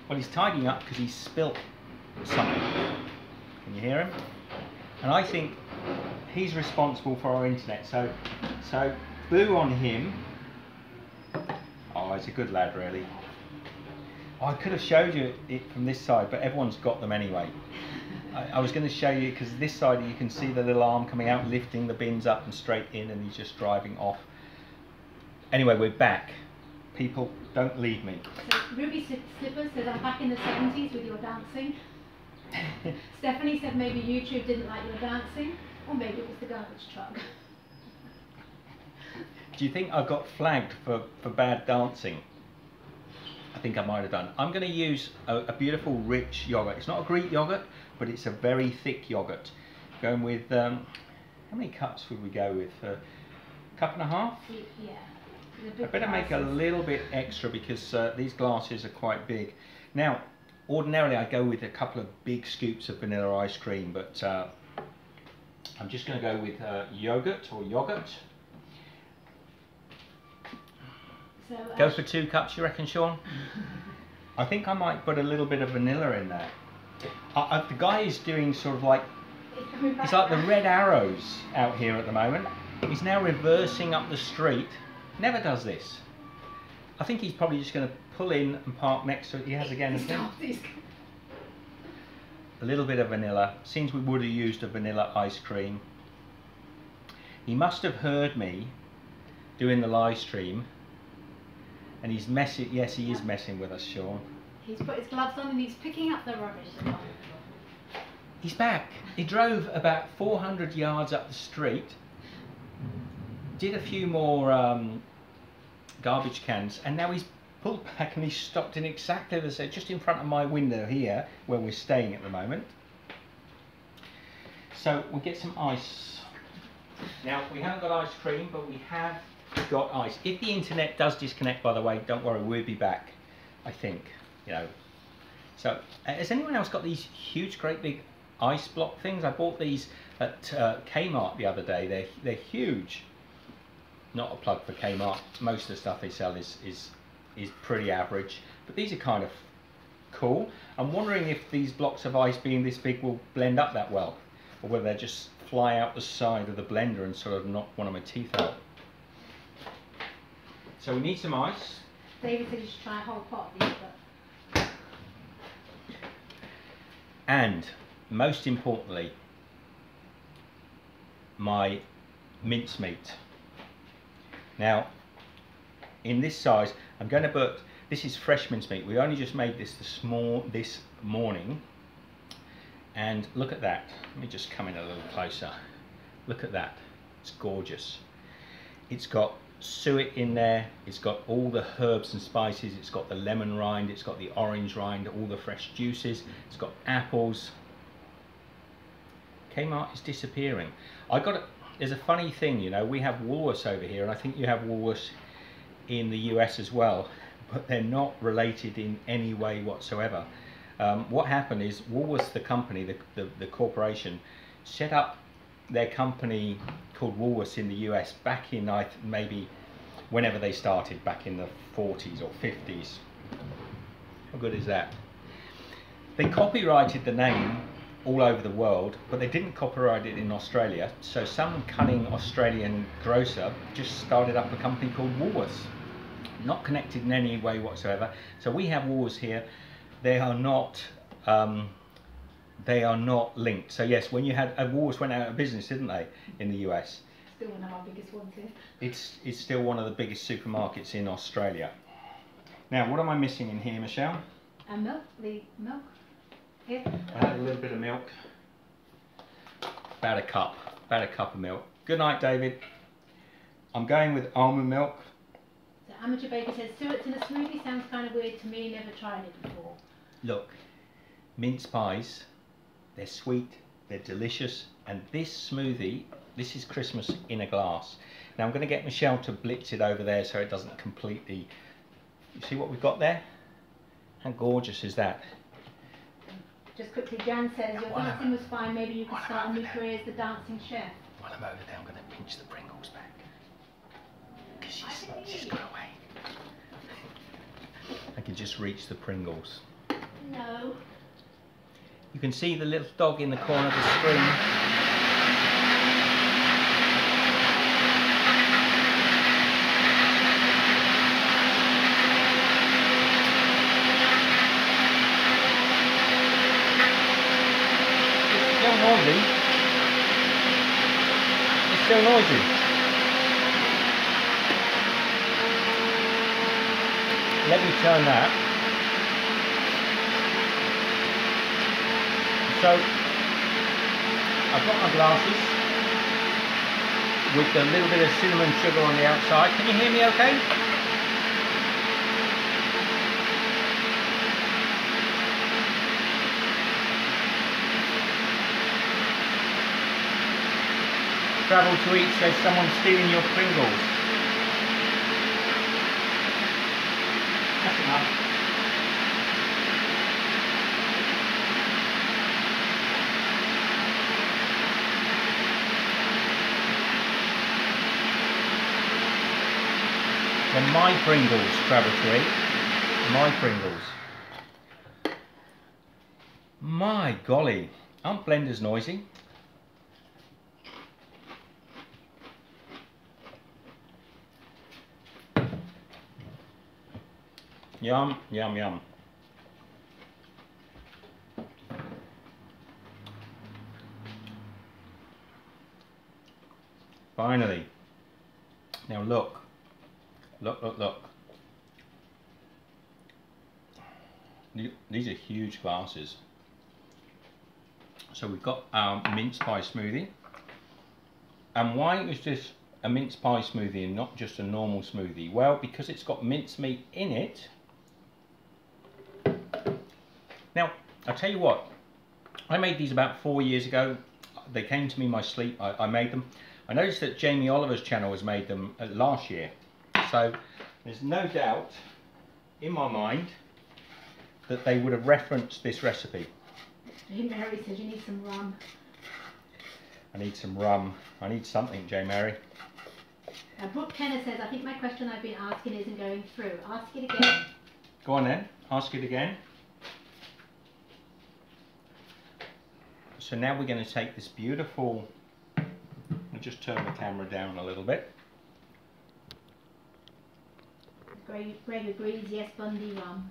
Well, he's tidying up because he's spilt something. Can you hear him? And I think he's responsible for our internet. So boo on him. Oh, he's a good lad, really. Oh, I could have showed you it from this side, but everyone's got them anyway. I was going to show you because this side you can see the little arm coming out, lifting the bins up and straight in, and he's just driving off. Anyway, we're back. People, don't leave me.
So Ruby Slippers says, I'm back in the 70s with your dancing. Stephanie said maybe YouTube didn't like your dancing, or maybe it was the garbage truck.
Do you think I got flagged for bad dancing? I think I might have done. I'm going to use a beautiful rich yogurt. It's not a Greek yogurt, but it's a very thick yogurt. Going with, how many cups would we go with? A cup and a half?
Yeah.
I better make a little bit extra because these glasses are quite big. Now, ordinarily I go with a couple of big scoops of vanilla ice cream, but I'm just going to go with yogurt or yogurt. So, go for 2 cups, you reckon, Sean? I think I might put a little bit of vanilla in there. The guy is doing sort of like, it's like the red arrows out here at the moment. He's now reversing up the street. Never does this. I think he's probably just going to pull in and park next to it. He has again. A little bit of vanilla. Seems we would have used a vanilla ice cream. He must have heard me doing the live stream. And he's messing, yes, he is messing with us, Sean.
He's put his gloves on and he's picking up the rubbish.
He's back. He drove about 400 yards up the street, did a few more garbage cans, and now he's pulled back and he's stopped in exactly the same, just in front of my window here, where we're staying at the moment. So we'll get some ice. Now, we haven't got ice cream, but we have got ice. If the internet does disconnect, by the way, don't worry, we'll be back, I think, you know. So has anyone else got these huge, great big ice block things? I bought these at Kmart the other day. They're huge. Not a plug for Kmart. Most of the stuff they sell is pretty average, but these are kind of cool. I'm wondering if these blocks of ice being this big will blend up that well, or whether they just fly out the side of the blender and sort of knock one of my teeth out. So we need some ice.
David said you should try a whole pot of these, but...
And most importantly, my mincemeat. Now, in this size, I'm going to put, this is fresh mincemeat. We only just made this this morning, and look at that. Let me just come in a little closer. Look at that. It's gorgeous. It's got suet in there. It's got all the herbs and spices. It's got the lemon rind. It's got the orange rind. All the fresh juices. It's got apples. Kmart is disappearing. There's a funny thing, you know. We have Woolworths over here, and I think you have Woolworths in the US as well, but they're not related in any way whatsoever. What happened is Woolworths, the company, the corporation, set up their company called Woolworths in the US back in maybe whenever they started, back in the 40s or 50s. How good is that? They copyrighted the name all over the world, but they didn't copyright it in Australia, so some cunning Australian grocer just started up a company called Woolworths, not connected in any way whatsoever. So we have Woolworths here. They are not linked. So yes, when you had Woolworths went out of business, didn't they, in the US?
Still one of our biggest ones here.
It's still one of the biggest supermarkets in Australia. Now, what am I missing in here, Michelle?
Milk, the milk. Here.
I had a little bit of milk. About a cup of milk. Good night, David. I'm going with almond milk.
So Amateur Baker says, suet in a smoothie sounds kind of weird to me, never tried it before.
Look, mince pies, they're sweet, they're delicious, and this smoothie, this is Christmas in a glass. Now I'm going to get Michelle to blitz it over there so it doesn't completely... You see what we've got there? How gorgeous is that?
Just quickly, Jan says, your dancing was fine, maybe you could start a new career as the dancing chef.
While I'm over there, I'm going to pinch the Pringles back. Because she's got away. I can just reach the Pringles.
No.
You can see the little dog in the corner of the screen. Noisy. It's still noisy. Let me turn that. So I've got my glasses with a little bit of cinnamon sugar on the outside. Can you hear me okay? Travel to Eat says someone's stealing your Pringles. That's enough. They're my Pringles, Travel to Eat. My Pringles. My golly, aren't blenders noisy? Yum, yum, yum. Finally. Now look. Look, look, look. These are huge glasses. So we've got our mince pie smoothie. And why was this a mince pie smoothie and not just a normal smoothie? Well, because it's got mincemeat in it. Now, I'll tell you what, I made these about 4 years ago. They came to me in my sleep, I made them. I noticed that Jamie Oliver's channel has made them last year. So, there's no doubt in my mind that they would have referenced this recipe.
Mary says you need some rum.
I need some rum. I need something, J. Mary.
Brooke Kenner says, I think my question I've been asking isn't going through. Ask it again.
Go on then, ask it again. So now we're going to take this beautiful, I'll just turn the camera down a little bit.
Greg agrees, yes, Bundy rum.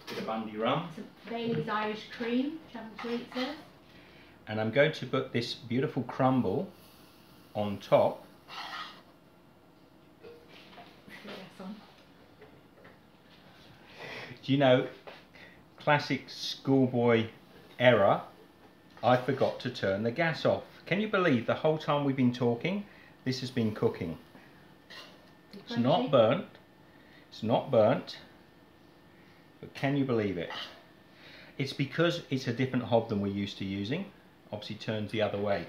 Bit of Bundy rum.
Some Bailey's Irish cream, Travel Sweet says.
And I'm going to put this beautiful crumble on top. Do you know, classic schoolboy error, I forgot to turn the gas off. Can you believe the whole time we've been talking, this has been cooking? It's not burnt. It's not burnt. But can you believe it? It's because it's a different hob than we're used to using. Obviously turns the other way.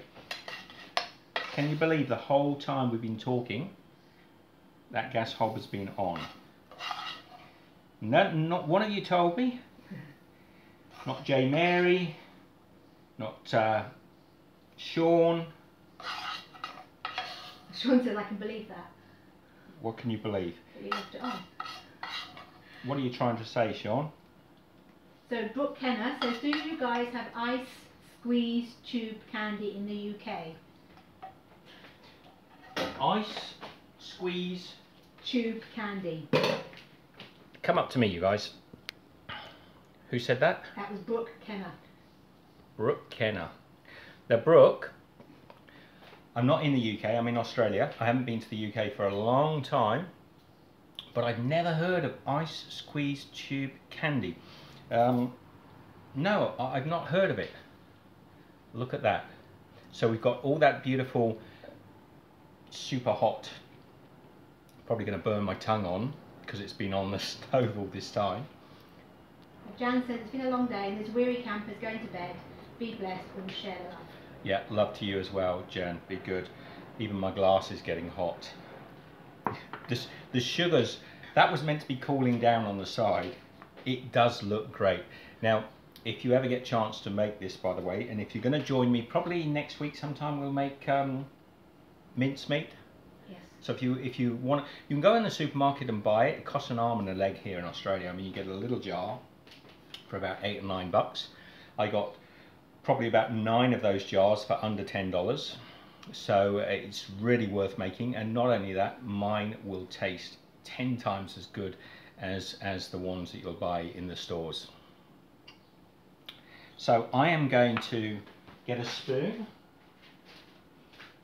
Can you believe the whole time we've been talking, that gas hob has been on? No, not one of you told me. Not J. Mary. Not Sean.
Sean says I can believe that.
What can you believe?
That you left it on.
What are you trying to say, Sean?
So Brooke Kenner says, do you guys have ice squeeze tube candy in the UK?
Ice squeeze
Tube candy.
Come up to me, you guys. Who said that?
That was Brooke Kenner.
Brooke Kenner. Now, Brooke, I'm not in the UK, I'm in Australia. I haven't been to the UK for a long time, but I've never heard of ice squeeze tube candy. No, I've not heard of it. Look at that. So we've got all that beautiful, super hot, probably going to burn my tongue on because it's been on the stove all this time.
Jan says, it's been a long day and there's weary campers going to bed. Be blessed and share love.
Yeah, love to you as well, Jan. Be good. Even my glass is getting hot. The sugars, that was meant to be cooling down on the side. It does look great. Now, if you ever get a chance to make this, by the way, and if you're going to join me, probably next week sometime we'll make mincemeat.
Yes.
So if you want, you can go in the supermarket and buy it. It costs an arm and a leg here in Australia. I mean, you get a little jar for about $8 or $9. I got probably about 9 of those jars for under $10. So it's really worth making, and not only that, mine will taste 10 times as good as the ones that you'll buy in the stores. So I am going to get a spoon,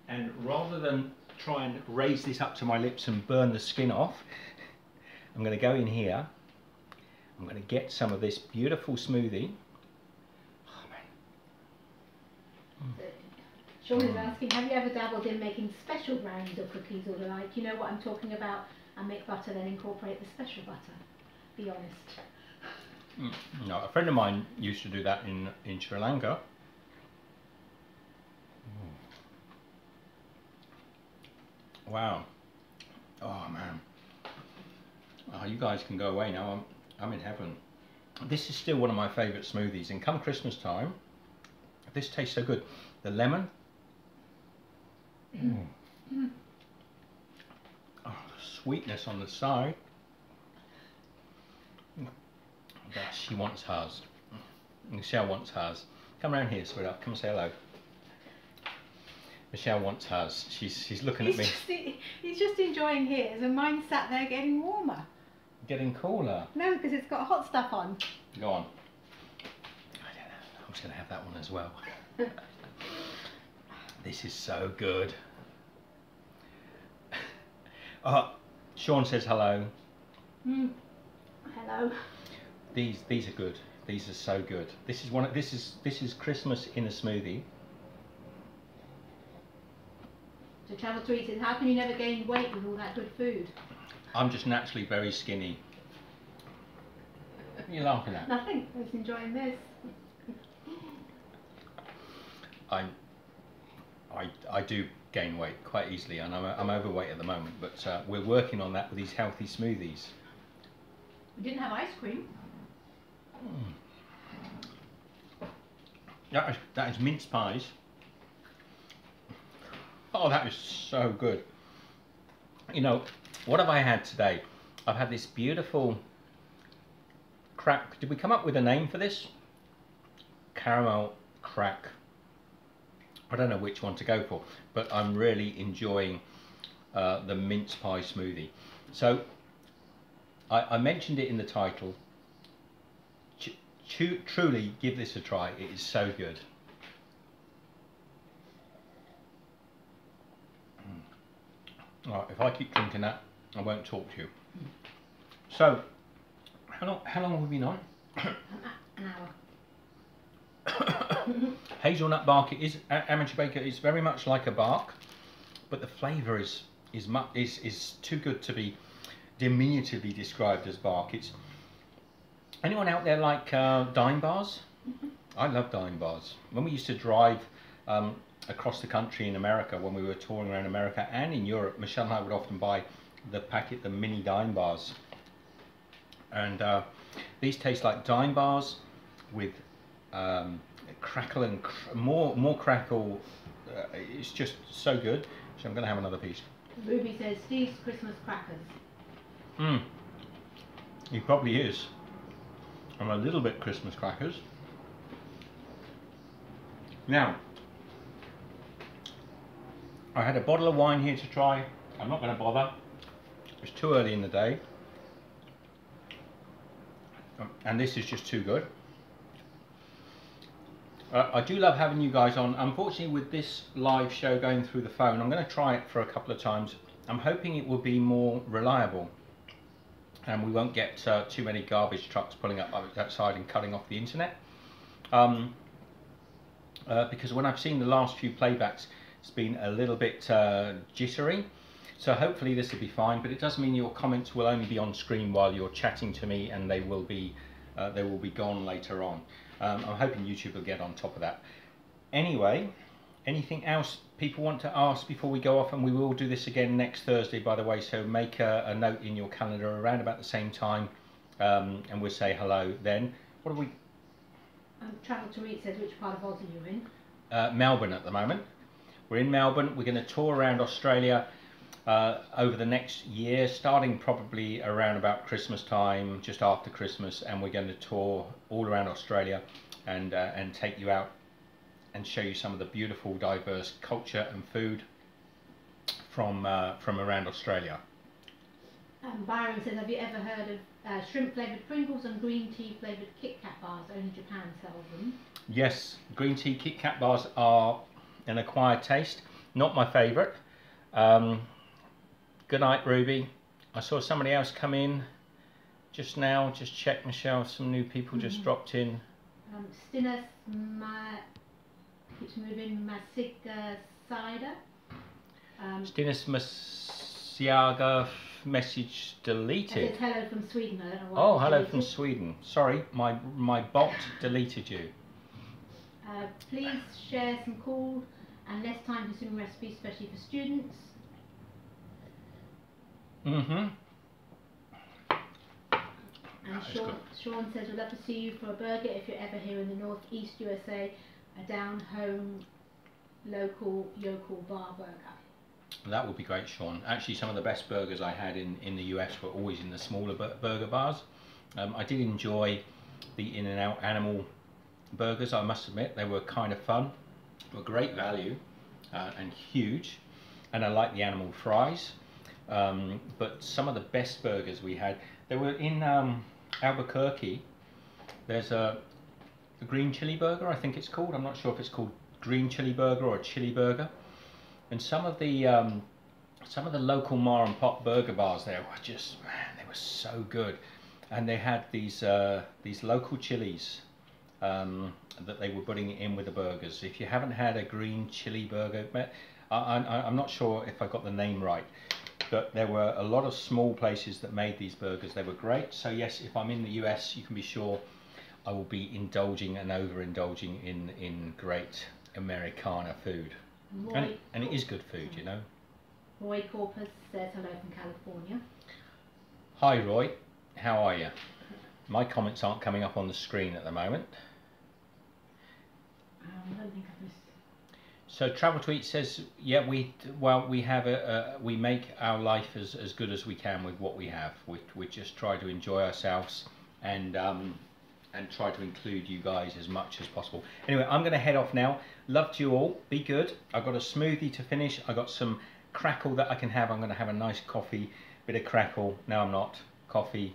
and rather than try and raise this up to my lips and burn the skin off, I'm going to go in here. I'm going to get some of this beautiful smoothie. Oh, man.
Sean is asking, have you ever dabbled in making special brownies or cookies or the like? You know what I'm talking about? I make butter, then incorporate the special butter. Be honest.
No, a friend of mine used to do that in Sri Lanka. Wow. Oh man. Oh, you guys can go away now. I'm in heaven. This is still one of my favourite smoothies, and come Christmas time, this tastes so good. The lemon. Oh, sweetness on the side. That she wants hers. Michelle wants hers. Come around here, sweetheart. Come and say hello. Michelle wants hers. She's looking at me.
He's just enjoying his, and mine sat there getting warmer.
Getting cooler.
No, because it's got hot stuff on.
Go on. I don't know. I'm just going to have that one as well. This is so good. Sean says hello.
Hello.
These are good. These are so good. This is Christmas in a smoothie.
So Travel Tweet says, how can you never gain weight with all that good food?
I'm just naturally very skinny. What are you laughing at?
Nothing. I was enjoying this.
I do gain weight quite easily, and I'm overweight at the moment, but we're working on that with these healthy smoothies.
We didn't have ice cream.
That is mince pies. Oh, that is so good. You know, what have I had today? I've had this beautiful crack. Did we come up with a name for this? Caramel crack. I don't know which one to go for, but I'm really enjoying the mince pie smoothie. So I mentioned it in the title. Truly give this a try. It is so good. Right, if I keep drinking that, I won't talk to you. So, how long have we been on?
An hour.
Hazelnut bark, it is amateur baker. It's very much like a bark, but the flavour is too good to be diminutively described as bark. It's anyone out there like dime bars? I love dime bars. When we used to drive across the country in America, when we were touring around America and in Europe, Michelle and I would often buy the mini dime bars, and these taste like dime bars with crackle and more crackle. It's just so good. So I'm going to have another piece.
Ruby says Steve's Christmas crackers.
He probably is. I'm a little bit Christmas crackers. Now, I had a bottle of wine here to try. I'm not going to bother. It's too early in the day. And this is just too good. I do love having you guys on. Unfortunately, with this live show going through the phone, I'm going to try it for a couple of times. I'm hoping it will be more reliable and we won't get too many garbage trucks pulling up outside and cutting off the internet. Because when I've seen the last few playbacks, it's been a little bit jittery. So hopefully this will be fine, but it does mean your comments will only be on screen while you're chatting to me, and they will be gone later on. I'm hoping YouTube will get on top of that. Anyway, anything else people want to ask before we go off? And we will do this again next Thursday, by the way, so make a note in your calendar around about the same time, and we'll say hello then. What are we?
Travel to Eat says, which part of Oz are you in?
Melbourne at the moment. We're in Melbourne. We're going to tour around Australia over the next year, starting probably around about Christmas time, just after Christmas, and we're going to tour all around Australia and take you out and show you some of the beautiful, diverse culture and food from around Australia.
Byron says, have you ever heard of shrimp flavoured Pringles and green tea flavoured Kit Kat bars? Only Japan sells them.
Yes, green tea Kit Kat bars are an acquired taste. Not my favourite. Good night, Ruby. I saw somebody else come in just now. Just check, Michelle. Some new people just dropped in.
Stinus keeps moving. Masiga Cider.
Stinus Masiaga message deleted.
It's hello from Sweden. I don't know why.
Oh, hello from Sweden. Sorry, my bot deleted you.
Please share some cool and less time-consuming recipes, especially for students.
Mm-hmm.
And Sean says, we'd love to see you for a burger if you're ever here in the Northeast USA, a down-home local yokel bar burger.
That would be great, Sean. Actually, some of the best burgers I had in the US were always in the smaller burger bars. I did enjoy the In-N-Out animal burgers, I must admit. They were kind of fun, they were great value and huge, and I like the animal fries. But some of the best burgers we had, they were in Albuquerque. There's a green chili burger, I think it's called. I'm not sure if it's called green chili burger or a chili burger. And some of the local ma and pop burger bars there were just, man, they were so good. And they had these local chilies that they were putting in with the burgers. If you haven't had a green chili burger, I'm not sure if I got the name right, but there were a lot of small places that made these burgers. They were great. So yes, if I'm in the US, you can be sure I will be indulging and overindulging in great Americana food. And it is good food, you know.
Roy Corpus says hello from California.
Hi Roy, how are you? My comments aren't coming up on the screen at the moment.
I don't think I've missed.
So Travel to Eat says, yeah, we make our life as good as we can with what we have. We just try to enjoy ourselves and try to include you guys as much as possible. Anyway, I'm going to head off now. Love to you all. Be good. I've got a smoothie to finish. I've got some crackle that I can have. I'm going to have a nice coffee, bit of crackle. No, I'm not. Coffee,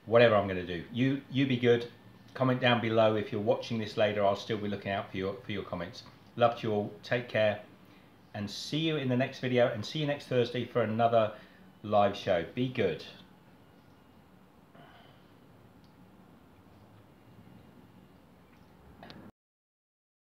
whatever I'm going to do. You be good. Comment down below if you're watching this later. I'll still be looking out for your comments. Love you all. Take care, and see you in the next video, and see you next Thursday for another live show. Be good.